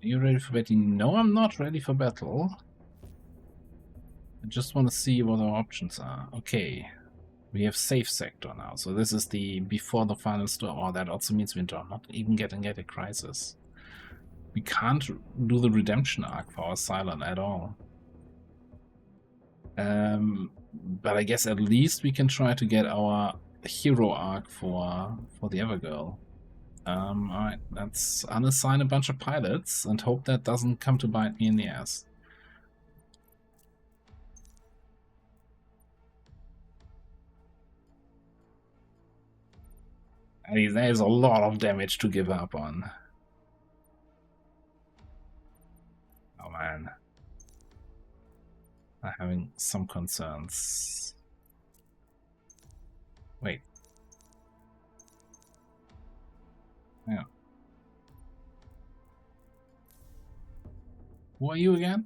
Are you ready for battle? No, I'm not ready for battle. I just want to see what our options are. Okay. We have safe sector now. So this is the before the final storm. Oh, that also means we're not even getting a crisis. We can't do the redemption arc for our Cylon at all. But I guess at least we can try to get our hero arc for the Evergirl. Alright, let's unassign a bunch of pilots and hope that doesn't come to bite me in the ass. There's a lot of damage to give up on. Oh man. I'm having some concerns. Wait. Yeah. Who are you again?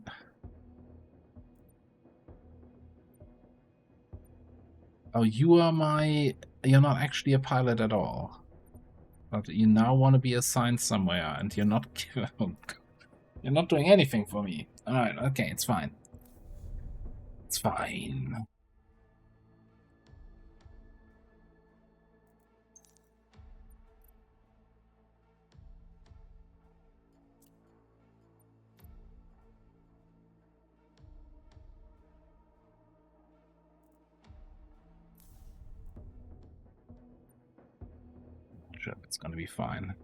Oh, you're not actually a pilot at all. But you now want to be assigned somewhere, and you're not you're not doing anything for me. Alright, okay, it's fine. It's fine. Sure, it's gonna be fine.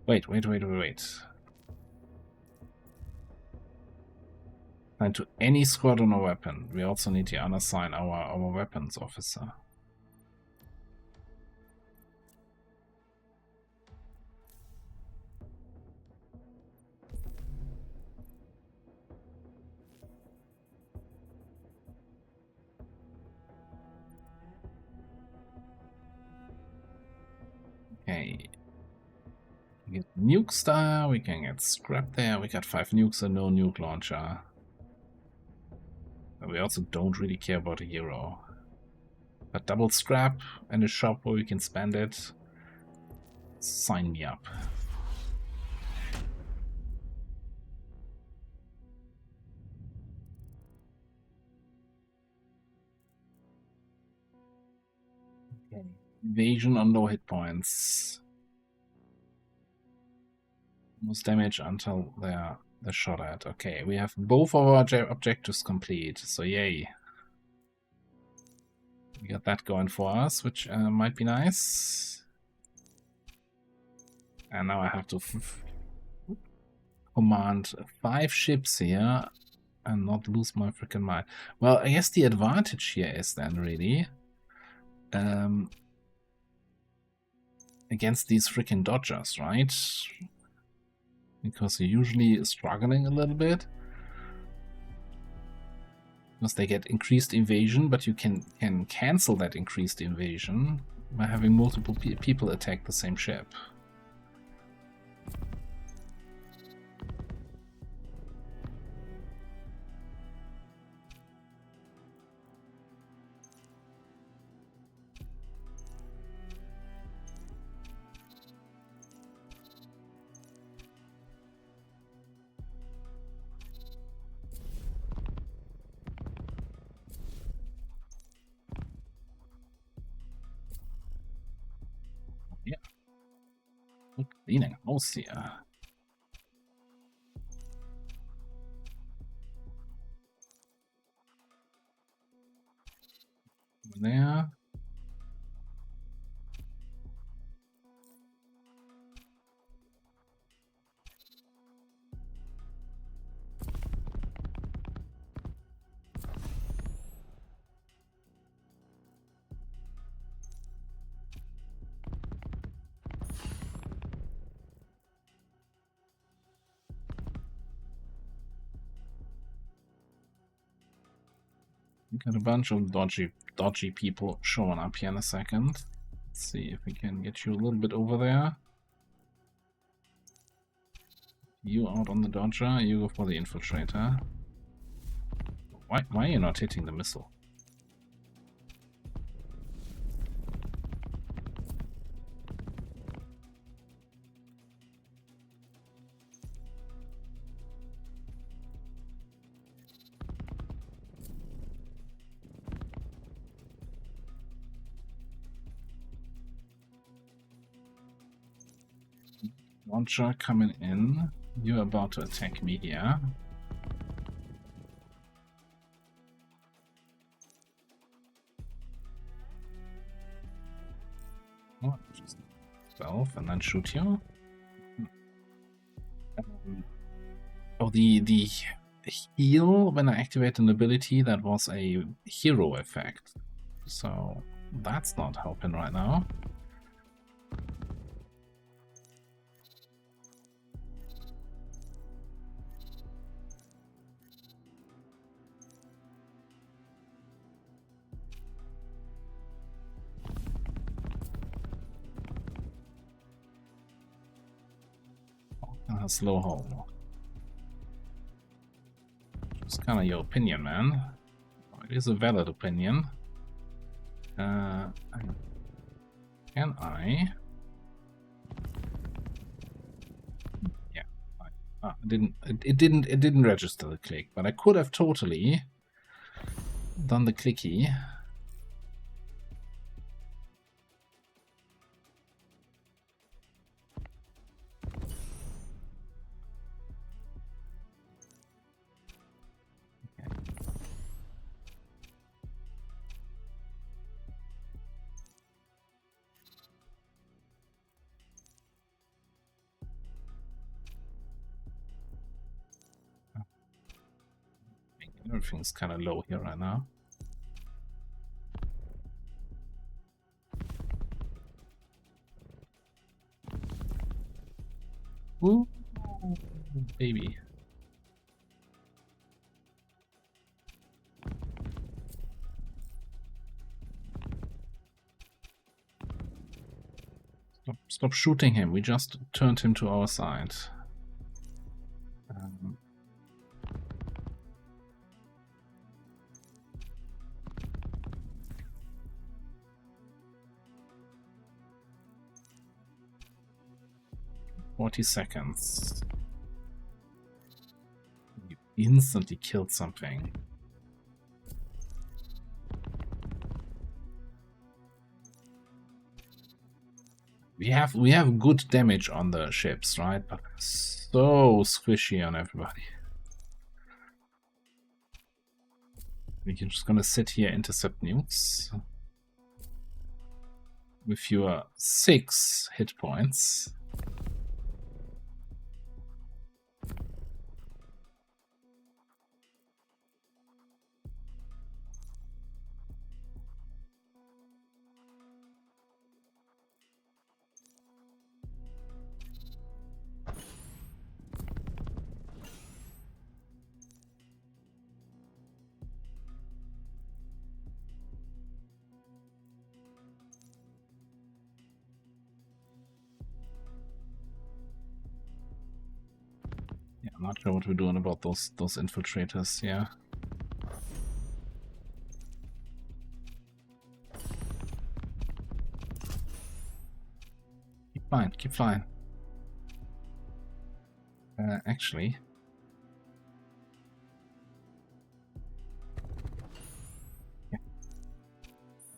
Wait. And to any squadron or weapon, we also need to unassign our weapons officer. Okay. We get nuke star, we can get scrap there, we got 5 nukes and no nuke launcher. But we also don't really care about a hero. But double scrap and a shop where we can spend it. Sign me up. Okay. Evasion on low hit points. Most damage until they're shot at. Okay, we have both of our objectives complete, so yay. We got that going for us, which might be nice. And now I have to command 5 ships here and not lose my freaking mind. Well, I guess the advantage here is then really against these freaking dodgers, right? because they're usually struggling a little bit. Because they get increased invasion, but you can cancel that increased invasion by having multiple people attack the same ship. Yeah. Cleaning house here. Over there. We got a bunch of dodgy people showing up here in a second. Let's see if we can get you a little bit over there. You out on the dodger, you go for the infiltrator. Why are you not hitting the missile? Launcher coming in. You're about to attack me here. Oh, just 12 and then shoot you. Oh, the heal when I activate an ability, that was a hero effect. So that's not helping right now. Slow hole. It's kind of your opinion, man. It is a valid opinion. Can I? Yeah. It didn't register the click, but I could have totally done the clicky. Everything's kind of low here right now. Ooh, baby. Stop shooting him. We just turned him to our side. 40 seconds. You instantly killed something. We have good damage on the ships, right? But so squishy on everybody. We're just gonna sit here, intercept nukes. With your 6 hit points. Not sure what we're doing about those infiltrators, yeah. Keep flying, keep flying. Actually... yeah.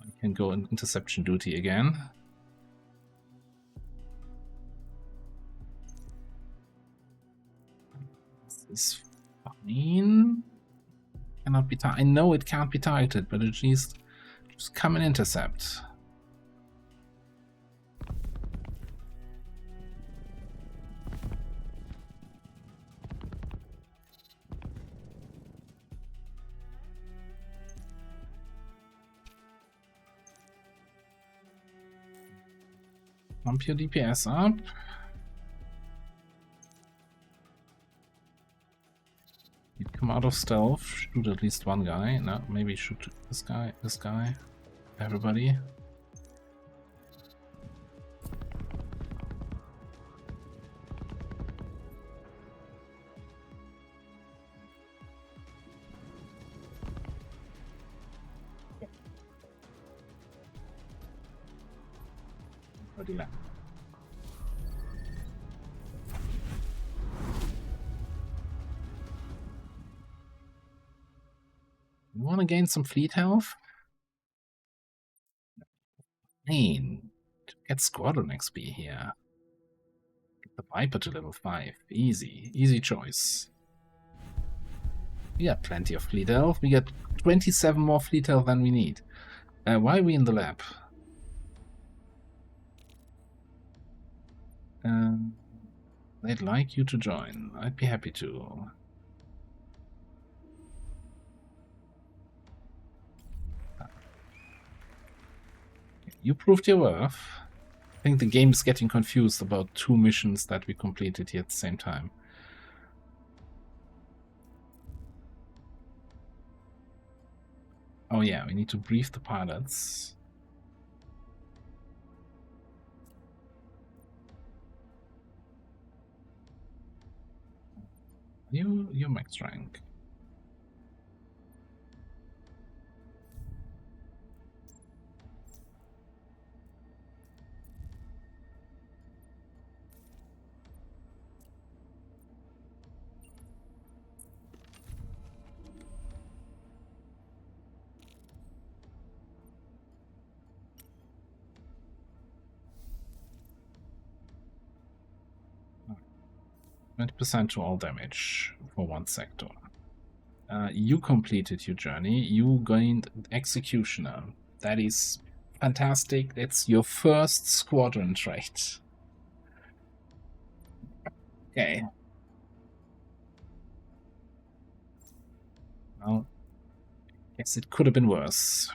I can go in interception duty again. This is fine. Cannot be I know it can't be targeted, but at least just come and intercept. Pump your DPS up. You come out of stealth, shoot at least one guy. No, maybe shoot this guy, everybody. Everybody left. You want to gain some fleet health? Main. Get squadron XP here. Get the Viper to level 5. Easy. Easy choice. We got plenty of fleet health. We got 27 more fleet health than we need. Why are we in the lab? They'd like you to join. I'd be happy to. You proved your worth. I think the game is getting confused about 2 missions that we completed here at the same time. Oh yeah, we need to brief the pilots. You're max rank. %, to all damage for 1 sector. You completed your journey. You gained Executioner. That is fantastic. That's your first squadron trait. Okay. Well, guess it could have been worse.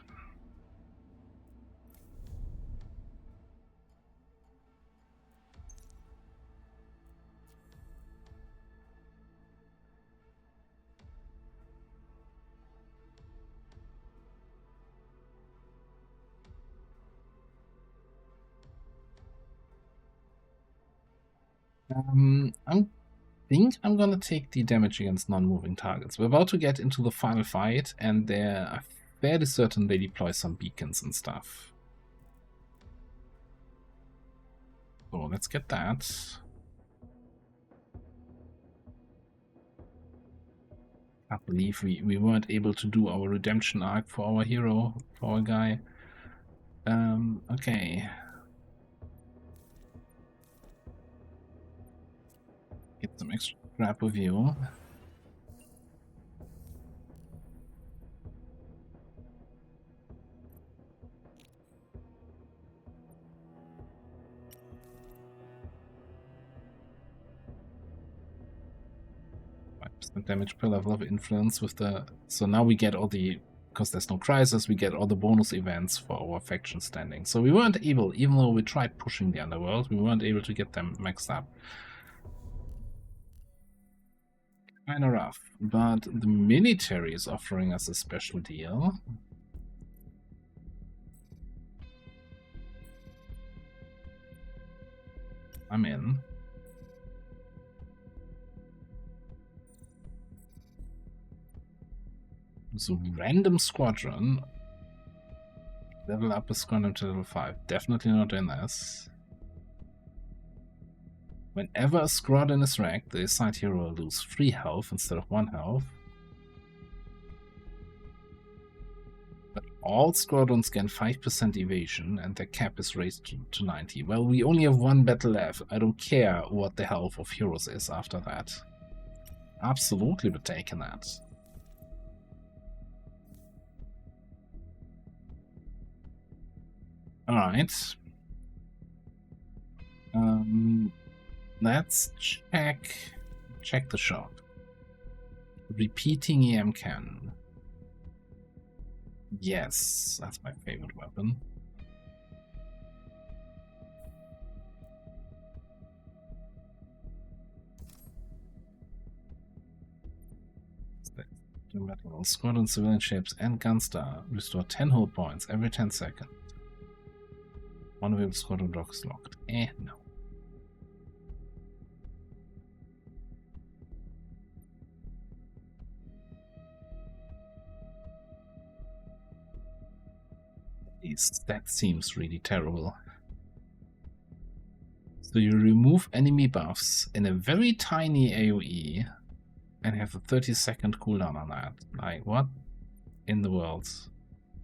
I think I'm gonna take the damage against non-moving targets. We're about to get into the final fight, and they're fairly certain they deploy some beacons and stuff. So let's get that. I believe we weren't able to do our redemption arc for our hero, for our guy. Okay. Get some extra scrap with you. Damage per level of influence with the... So now we get all the... Because there's no crisis, we get all the bonus events for our faction standing. So we weren't able, even though we tried pushing the underworld, we weren't able to get them maxed up. Kinda rough, but the military is offering us a special deal. I'm in. So random squadron. Level up a squadron to level 5. Definitely not in this. Whenever a squadron is wrecked, the assigned hero will lose 3 health instead of 1 health. But all squadrons gain 5% evasion and their cap is raised to 90. Well, we only have 1 battle left. I don't care what the health of heroes is after that. Absolutely would take that. Alright. Let's check the shop. Repeating EM cannon. Yes, that's my favorite weapon. Metal squadron, civilian ships, and Gunstar restore 10 hull points every 10 seconds. One wheel squadron dock is locked. No. That seems really terrible. So you remove enemy buffs in a very tiny AoE and have a 30-second cooldown on that. Like, what in the world?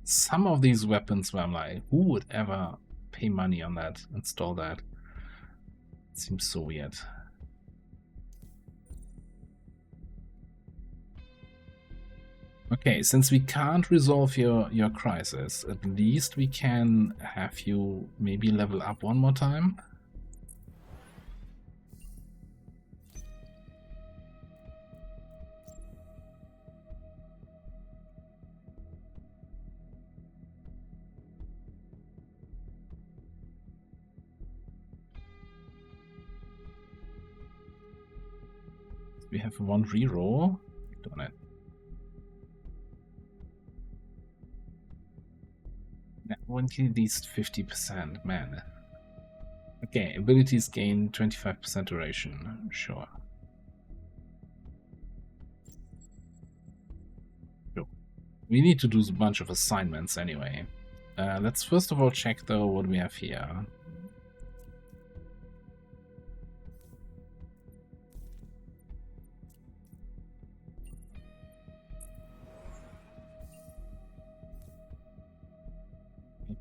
Some of these weapons where I'm like, who would ever pay money on that, install that? It seems so weird. Okay, since we can't resolve your crisis, at least we can have you maybe level up one more time. We have one reroll. Done it. At least 50%, man. Okay, abilities gain 25% duration. Sure. We need to do a bunch of assignments anyway. Let's first of all check though what we have here.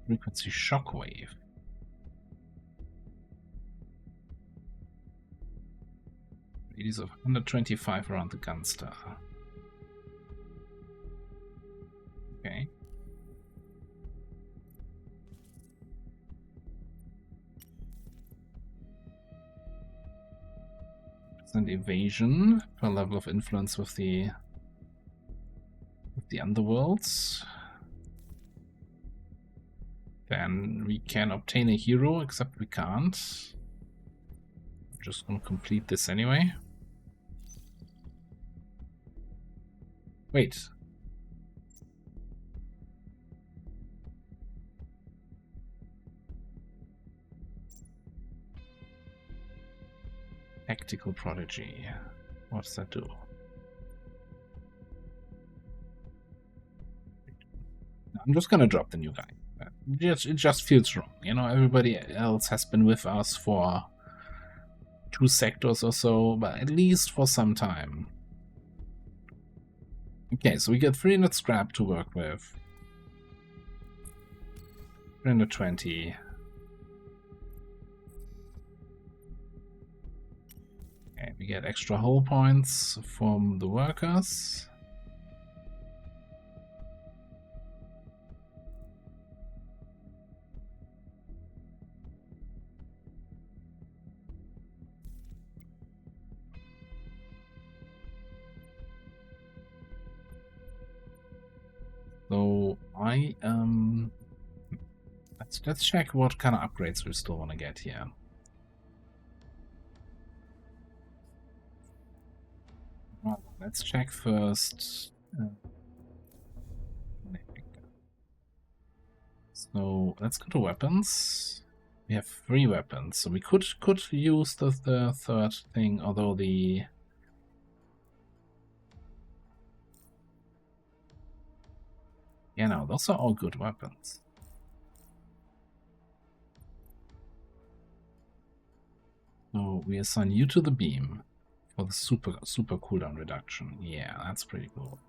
Frequency shockwave. Radius of 125 around the Gunstar. Okay. And evasion per level of influence with the underworlds. Then we can obtain a hero, except we can't. I'm just gonna complete this anyway. Wait. Tactical Prodigy. What does that do? I'm just gonna drop the new guy. It just feels wrong. You know, everybody else has been with us for 2 sectors or so, but at least for some time. Okay, so we get 300 scrap to work with. 320. Okay, we get extra hull points from the workers. So let's check what kind of upgrades we still want to get here. Well, let's check first. So let's go to weapons. We have 3 weapons, so we could use the third thing, although the Yeah, no, those are all good weapons. So we assign you to the beam for the super cooldown reduction. Yeah, that's pretty cool.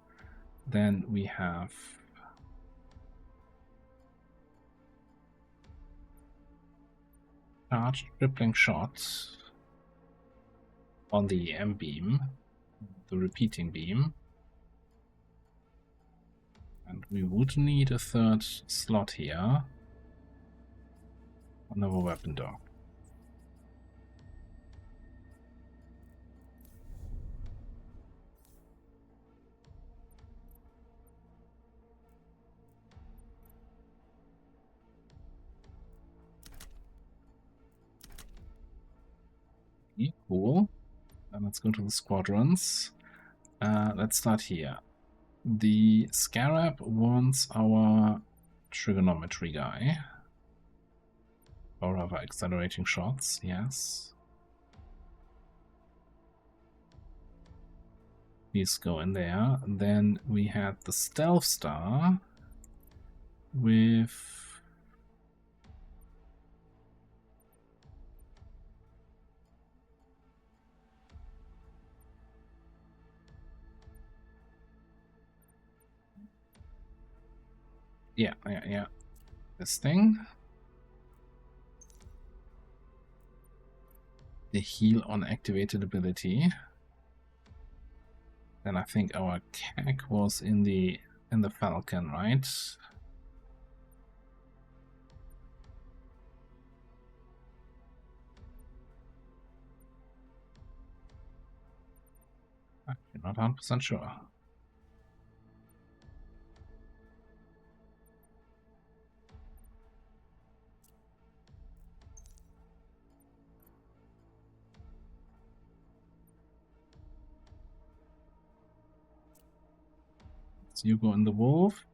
Then we have charged crippling shots on the EM beam, the repeating beam. And we would need a third slot here. Another weapon dock. Okay, cool. Then let's go to the squadrons. Let's start here. The Scarab wants our trigonometry guy. Or rather, accelerating shots, yes. Please go in there. And then we had the Stealth Star with... Yeah. This thing. The heal on activated ability. Then I think our CAC was in the Falcon, right? I'm not 100% sure. So you go in the wolf.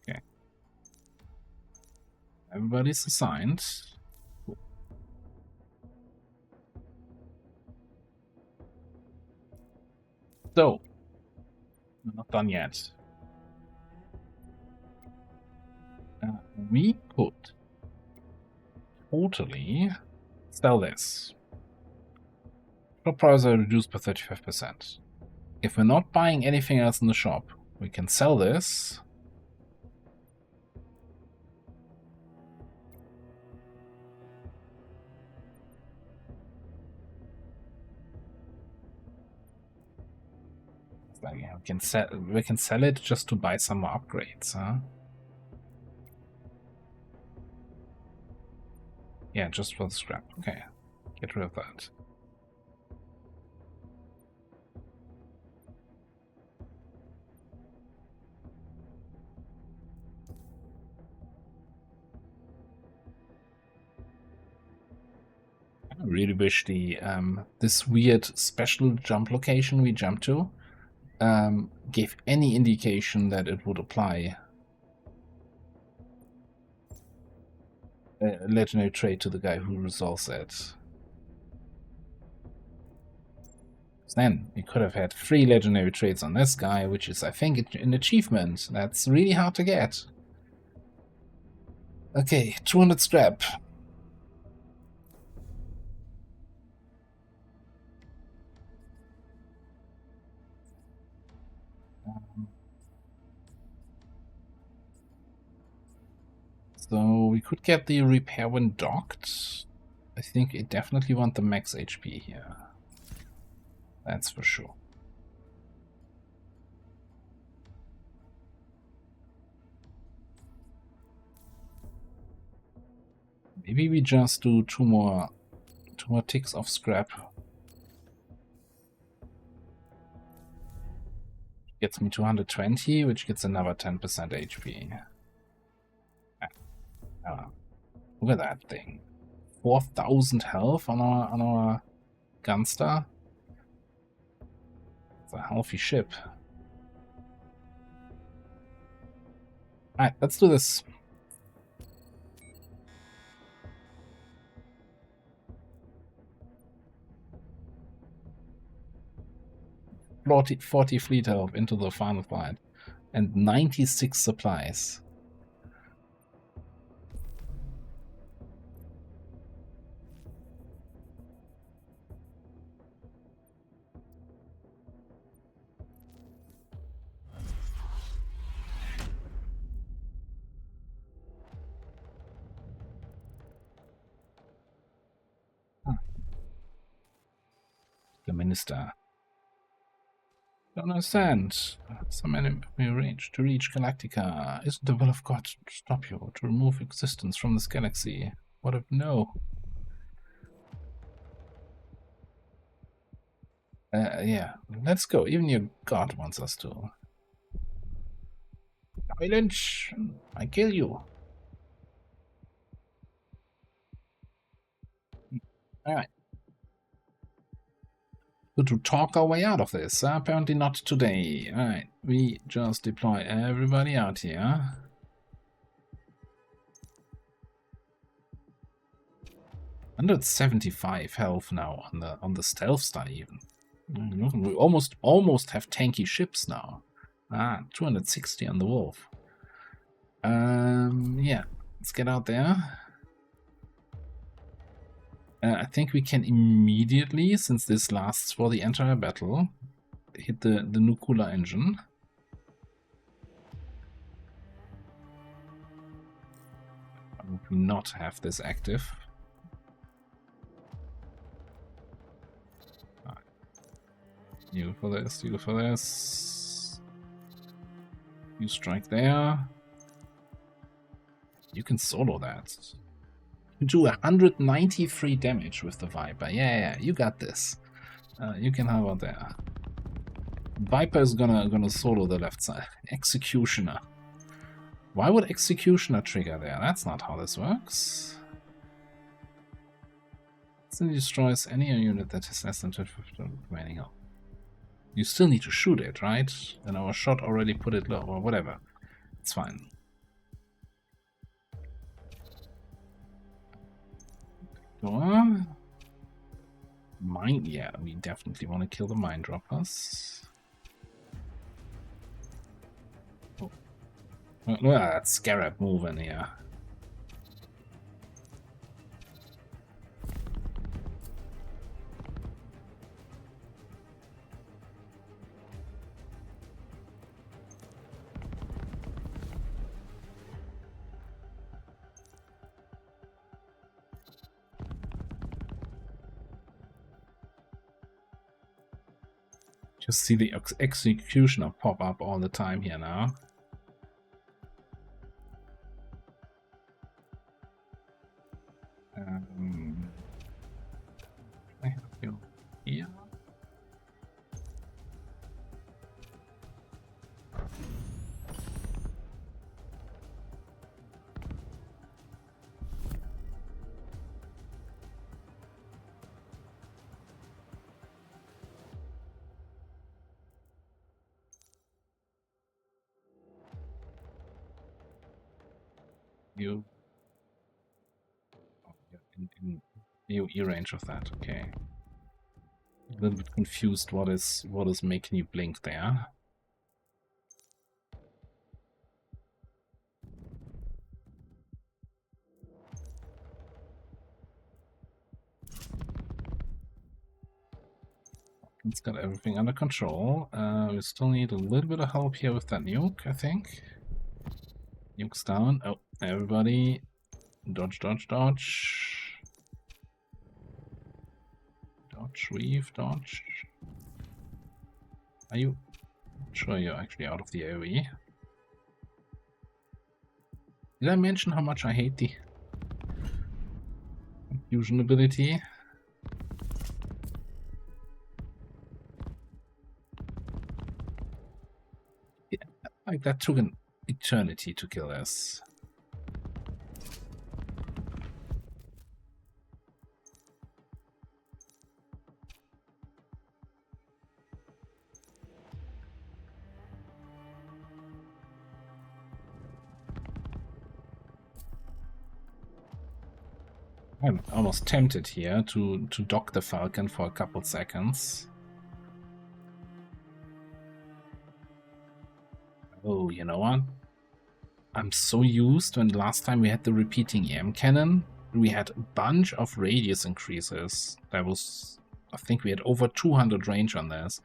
Okay. Everybody's assigned. Cool. So, we're not done yet. We could totally sell this. Shop price are reduced by 35%. If we're not buying anything else in the shop, we can sell this. Like, we can sell it just to buy some more upgrades, huh? Yeah, just for the scrap. Okay, get rid of that. I really wish the this weird special jump location we jumped to gave any indication that it would apply a legendary trait to the guy who resolves it. Then we could have had 3 legendary traits on this guy, which is, I think, an achievement. That's really hard to get. Okay, 200 scrap. So we could get the repair when docked. I think it definitely want the max HP here. That's for sure. Maybe we just do two more ticks of scrap. Gets me 220, which gets another 10% HP. Look at that thing. 4,000 health on our Gunstar. It's a healthy ship. Alright, let's do this. Forty fleet health into the final fight. and 96 supplies. The minister. Don't understand. Some enemy arranged to reach Galactica. Isn't the will of God to stop you, to remove existence from this galaxy? What if no? Yeah, let's go. Even your God wants us to. Silence! I kill you. Alright. Good to talk our way out of this. Apparently not today. Alright, we just deploy everybody out here. $175 health now on the stealth star even. We almost have tanky ships now. 260 on the wolf. Yeah, let's get out there. I think we can immediately, since this lasts for the entire battle, hit the nuclear engine. I would not have this active. You for this, you for this. You strike there. You can solo that. You do 193 damage with the Viper. Yeah, you got this. You can have it there. Viper is gonna solo the left side. Executioner. Why would Executioner trigger there? That's not how this works. It destroys any unit that has less than 20% remaining health. You still need to shoot it, right? And our shot already put it low, or whatever. It's fine. Mine, yeah, we definitely want to kill the mine droppers. Oh. Look at that scarab moving here. Just see the executioner pop up all the time here now. I have you here. You in AoE range of that, okay. A little bit confused what is making you blink there. It's got everything under control. We still need a little bit of help here with that nuke, I think. Nuke's down. Oh, everybody. Dodge, dodge, dodge. Dodge, weave, dodge. Are you sure you're actually out of the AoE? Did I mention how much I hate the fusion ability? Yeah, like that took an eternity to kill us. I'm almost tempted here to dock the Falcon for a couple seconds. Oh, you know what? I'm so used when last time we had the repeating EM cannon, we had a bunch of radius increases. That was, I think we had over 200 range on this.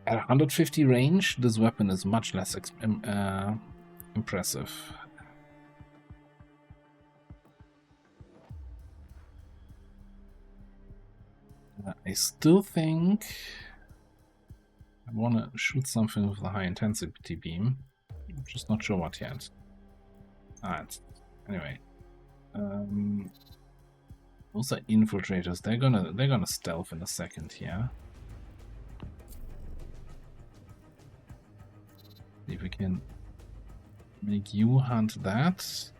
At 150 range, this weapon is much less impressive. I still think I want to shoot something with a high intensity beam. I'm just not sure what yet. Anyway. Those are infiltrators. They're gonna stealth in a second here. See if we can make you hunt that.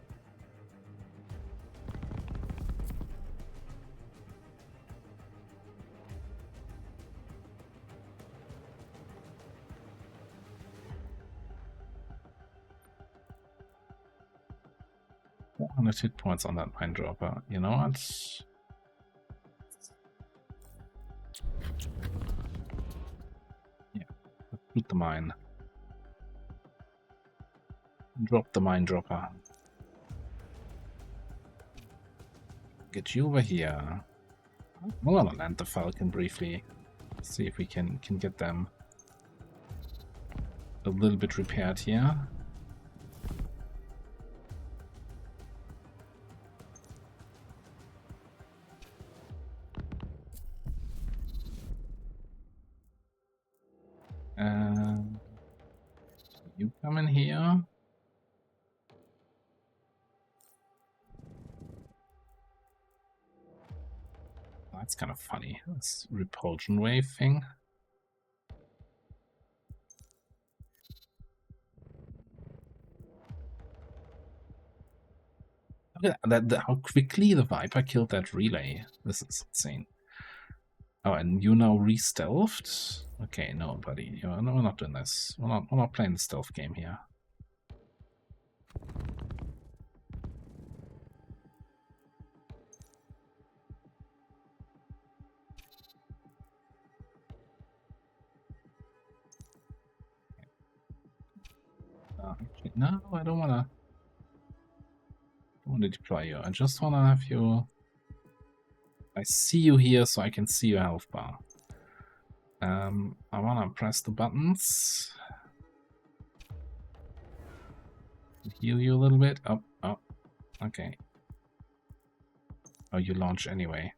Hit points on that mine dropper. You know what? Yeah, shoot the mine. Drop the mine dropper. Get you over here. We're gonna land the Falcon briefly. See if we can get them a little bit repaired here. You come in here. That's kind of funny. This repulsion wave thing. Look at that, how quickly the Viper killed that relay. This is insane. Oh, and you now re-stealthed? Okay, no, buddy. No, we're not doing this. We're not playing the stealth game here. Actually, no, I don't wanna deploy you. I just wanna have you. I see you here, so I can see your health bar. I wanna press the buttons. Heal you a little bit. Oh, okay. Oh, you launch anyway.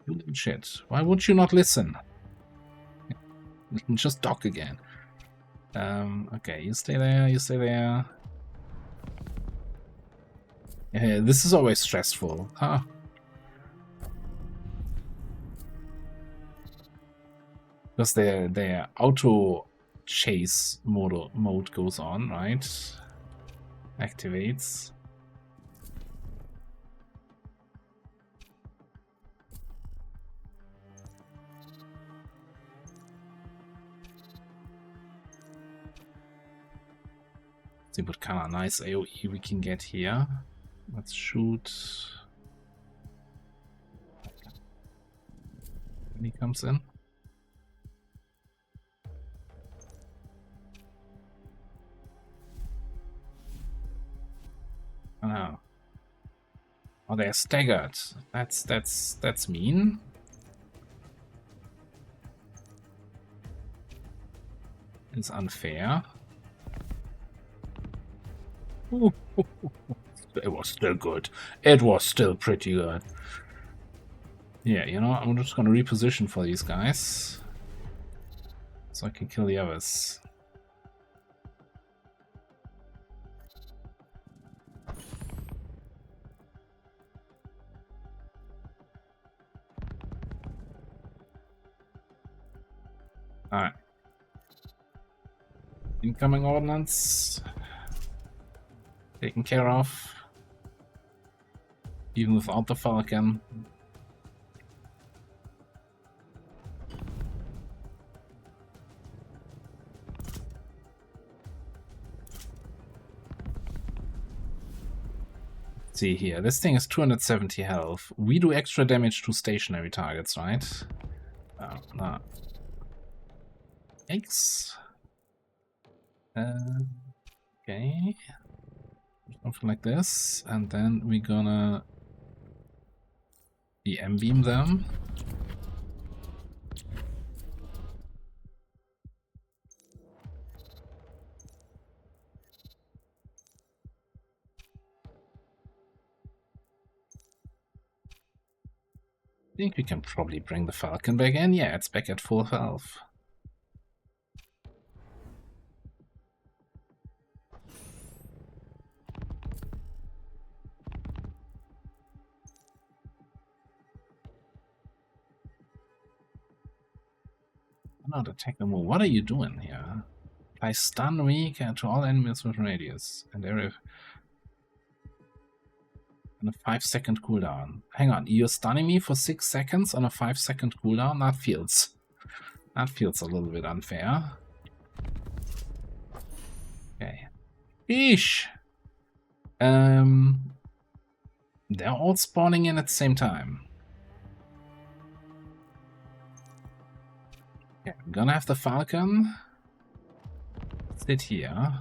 You little shit. Why would you not listen? Just dock again. Okay, you stay there, you stay there. Yeah, this is always stressful. Huh? Because their auto chase mode goes on, right? Activates. See what kind of nice AoE we can get here. Let's shoot. When he comes in. Oh no. Oh, they're staggered. That's mean. It's unfair. It was still good. It was still pretty good. Yeah, you know, I'm just gonna reposition for these guys. So I can kill the others. Alright. Incoming ordnance. Taken care of. Even without the Falcon. See here, this thing is 270 health. We do extra damage to stationary targets, right? Oh, no. Yikes. Okay. Something like this. And then we're gonna EM beam them. I think we can probably bring the Falcon back in. Yeah, it's back at full health. Not attack the move. What are you doing here? Apply stun weak to all enemies with radius and area. On a 5-second cooldown. Hang on, you're stunning me for 6 seconds on a 5-second cooldown? That feels a little bit unfair. Okay. Eesh! They're all spawning in at the same time. Okay, I'm gonna have the Falcon sit here.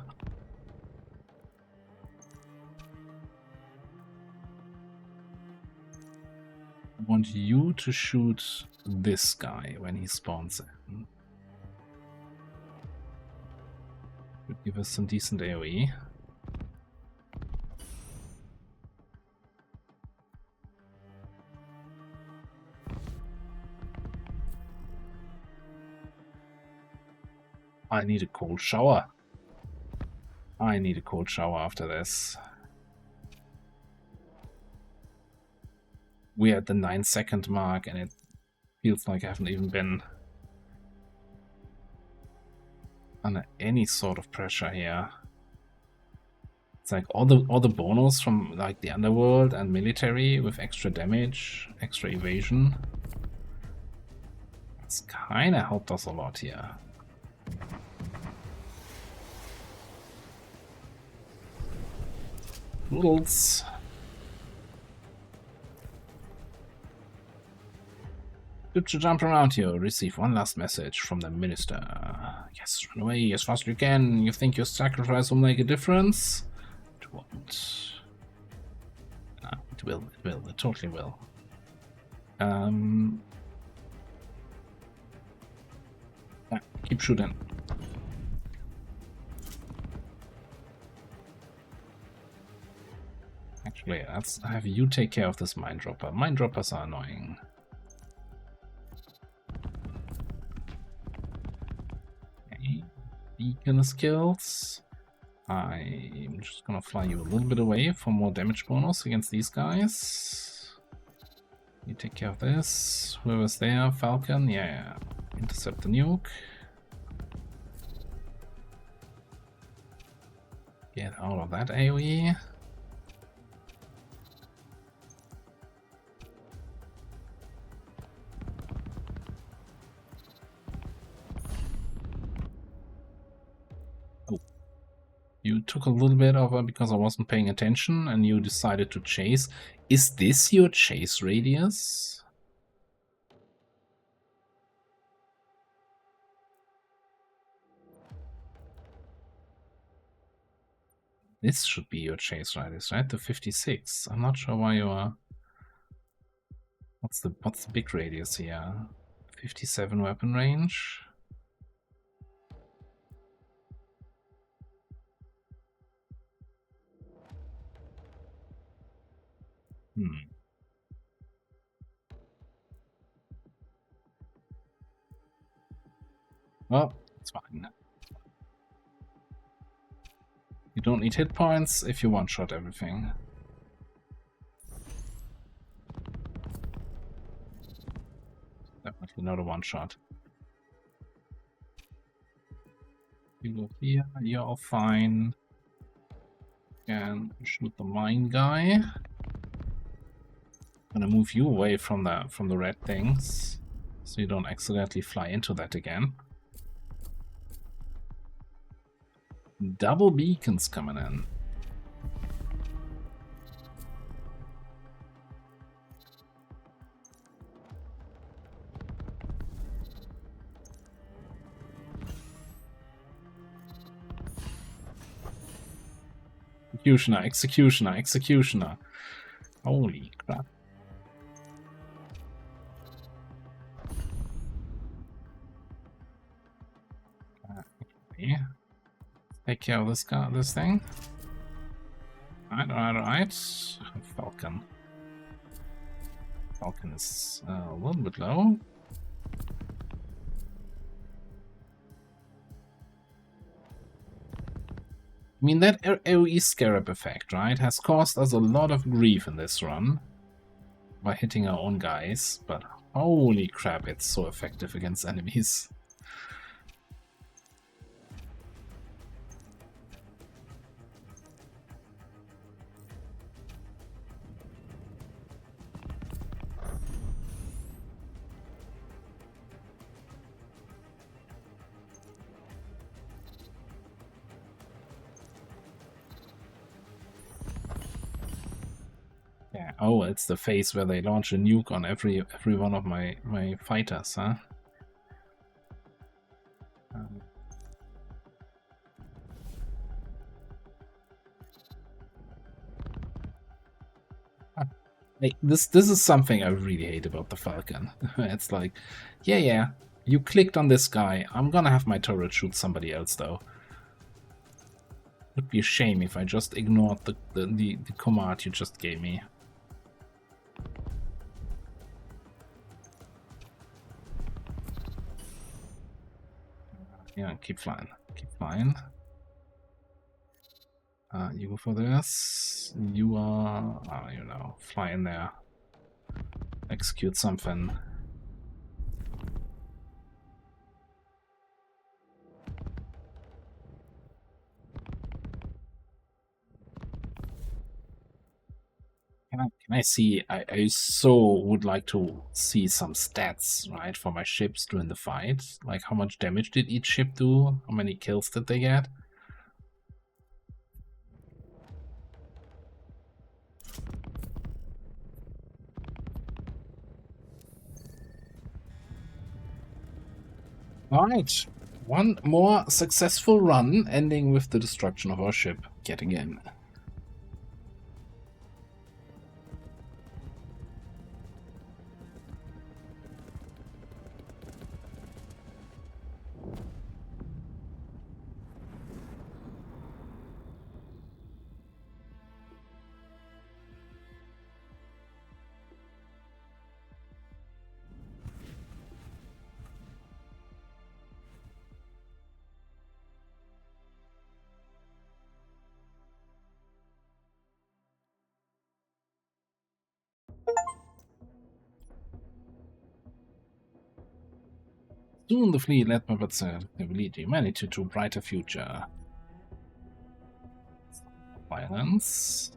I want you to shoot this guy when he spawns in. Would give us some decent AoE. I need a cold shower. I need a cold shower after this. We're at the 9-second mark and it feels like I haven't even been under any sort of pressure here. It's like all the bonus from like the underworld and military with extra damage, extra evasion. It's kinda helped us a lot here. Noodles. Good to jump around here. Receive one last message from the minister. Yes, run away as fast as you can. You think your sacrifice will make a difference? It won't. No, it will. It will. It totally will. Yeah, keep shooting. Actually, let's have you take care of this mine dropper. Mine droppers are annoying. Okay, beacon skills. I'm just gonna fly you a little bit away for more damage bonus against these guys. You take care of this. Whoever's there, Falcon, yeah. Intercept the nuke. Get out of that AoE. You took a little bit of a, because I wasn't paying attention and you decided to chase. Is this your chase radius? This should be your chase radius, right? The 56. I'm not sure why you are. What's the big radius here? 57 weapon range. Well, it's fine. You don't need hit points if you one-shot everything. Definitely not a one-shot. You go here, you're all fine. And shoot the mine guy. Gonna move you away from the red things, so you don't accidentally fly into that again. Double beacons coming in. Executioner, executioner, executioner. Holy crap. Okay. Take care of this guy, this thing. Alright. Falcon. Falcon is a little bit low. I mean, that AoE Scarab effect, right, has caused us a lot of grief in this run by hitting our own guys, but holy crap, it's so effective against enemies. Yeah. Oh, it's the phase where they launch a nuke on every one of my fighters, huh? Like, this is something I really hate about the Falcon. It's like, yeah, you clicked on this guy. I'm gonna have my turret shoot somebody else though. Would be a shame if I just ignored the command you just gave me. Yeah, keep flying. Keep flying. You go for this. You are, you know, fly in there. Execute something. Can I see? I so would like to see some stats, right, for my ships during the fight. Like, how much damage did each ship do? How many kills did they get? Alright, one more successful run, ending with the destruction of our ship yet again. Soon the fleet led by Gunstar will lead humanity to a brighter future. Violence.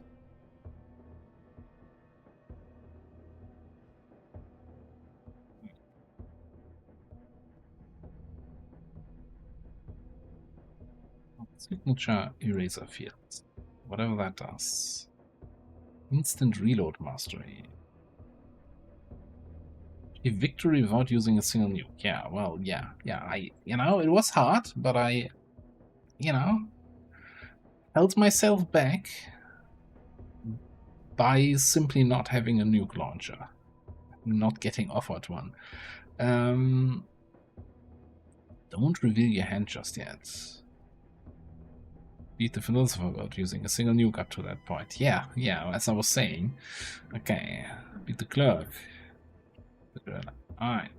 Signature eraser field. Whatever that does. Instant reload mastery. A victory without using a single nuke. Yeah, well, yeah. You know, it was hard, but I, you know, held myself back by simply not having a nuke launcher. Not getting offered one. Don't reveal your hand just yet. Beat the philosopher about using a single nuke up to that point. Yeah, as I was saying. Okay, beat the clerk. Alright.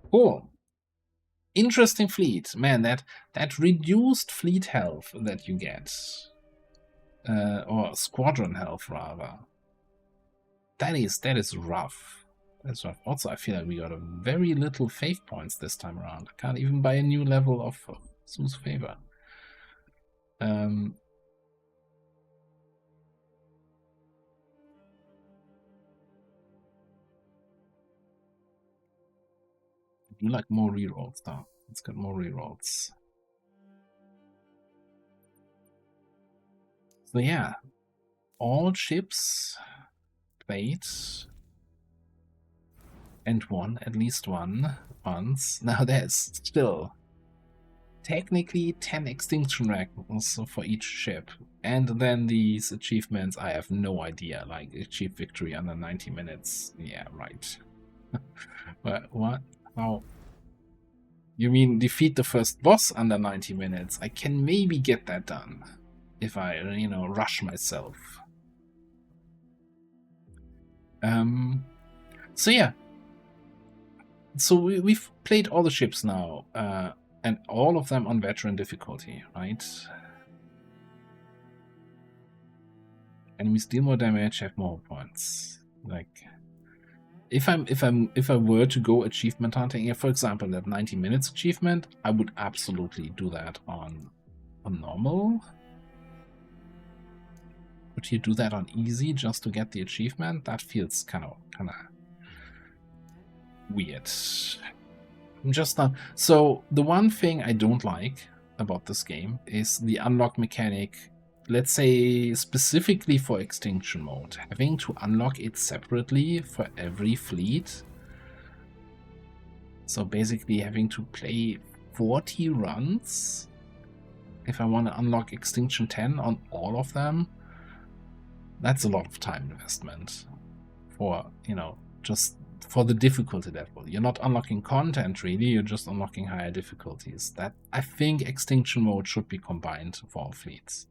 Cool. Interesting fleet. Man, that reduced fleet health that you get. Or squadron health, rather. That is rough. That's rough. Also, I feel like we got a very little faith points this time around. I can't even buy a new level of Sue's favor. Do like more rerolls though. Let's get more rerolls. So yeah, all ships played and won at least once. Now there's still technically 10 extinction ranks for each ship. And then these achievements, I have no idea, like achieve victory under 90 minutes. Yeah, right. But what? How? You mean defeat the first boss under 90 minutes? I can maybe get that done if I, rush myself. So yeah. So we've played all the ships now, and all of them on veteran difficulty, right? Enemies deal more damage, have more points. Like, if I were to go achievement hunting, for example, that 90 minutes achievement, I would absolutely do that on normal. Would you do that on easy just to get the achievement? That feels kind of weird. Just not. So the one thing I don't like about this game is the unlock mechanic. Let's say specifically for extinction mode, having to unlock it separately for every fleet. So basically having to play 40 runs if I want to unlock extinction 10 on all of them. That's a lot of time investment for, just for the difficulty level. You're not unlocking content really, you're just unlocking higher difficulties. That I think extinction mode should be combined for all fleets.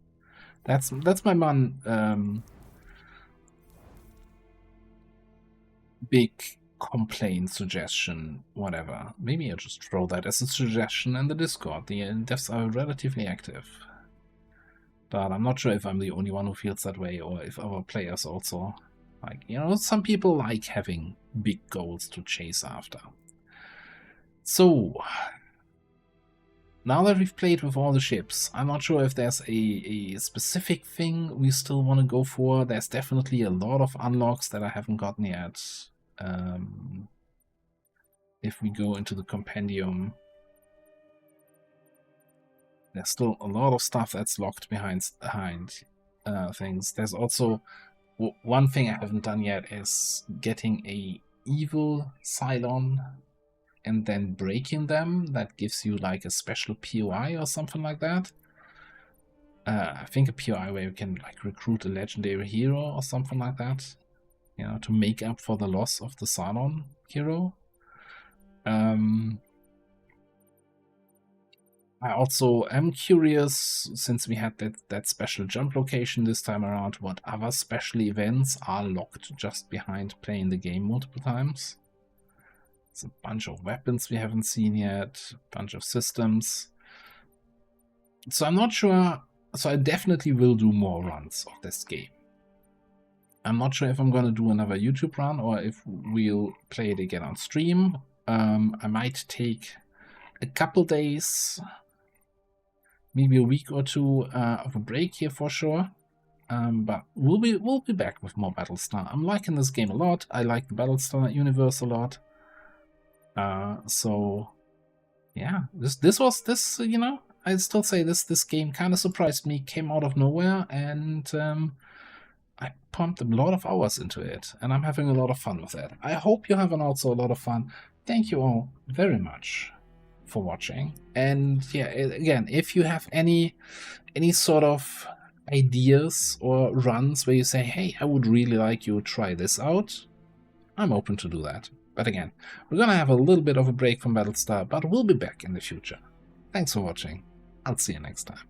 That's my one big complaint, suggestion, whatever. Maybe I'll just throw that as a suggestion in the Discord. The devs are relatively active. But I'm not sure if I'm the only one who feels that way or if other players also. Like, some people like having big goals to chase after. So, now that we've played with all the ships, I'm not sure if there's a specific thing we still want to go for. There's definitely a lot of unlocks that I haven't gotten yet. If we go into the compendium, there's still a lot of stuff that's locked behind things. There's also one thing I haven't done yet is getting a evil Cylon and then breaking them. That gives you like a special POI or something like that. I think a POI where you can like recruit a legendary hero or something like that, to make up for the loss of the Cylon hero. I also am curious, since we had that special jump location this time around, what other special events are locked just behind playing the game multiple times. There's a bunch of weapons we haven't seen yet, a bunch of systems. So I'm not sure, so I definitely will do more runs of this game. I'm not sure if I'm going to do another YouTube run or if we'll play it again on stream. I might take a couple days, maybe a week or two of a break here for sure. But we'll be back with more Battlestar. I'm liking this game a lot. I like the Battlestar universe a lot. So yeah, this I still say this game kind of surprised me, came out of nowhere, and I pumped a lot of hours into it, and I'm having a lot of fun with it. I hope you're having also a lot of fun. Thank you all very much for watching. And yeah, again, if you have any sort of ideas or runs where you say, hey, I would really like you to try this out, I'm open to do that. But again, we're gonna have a little bit of a break from Battlestar, but we'll be back in the future. Thanks for watching. I'll see you next time.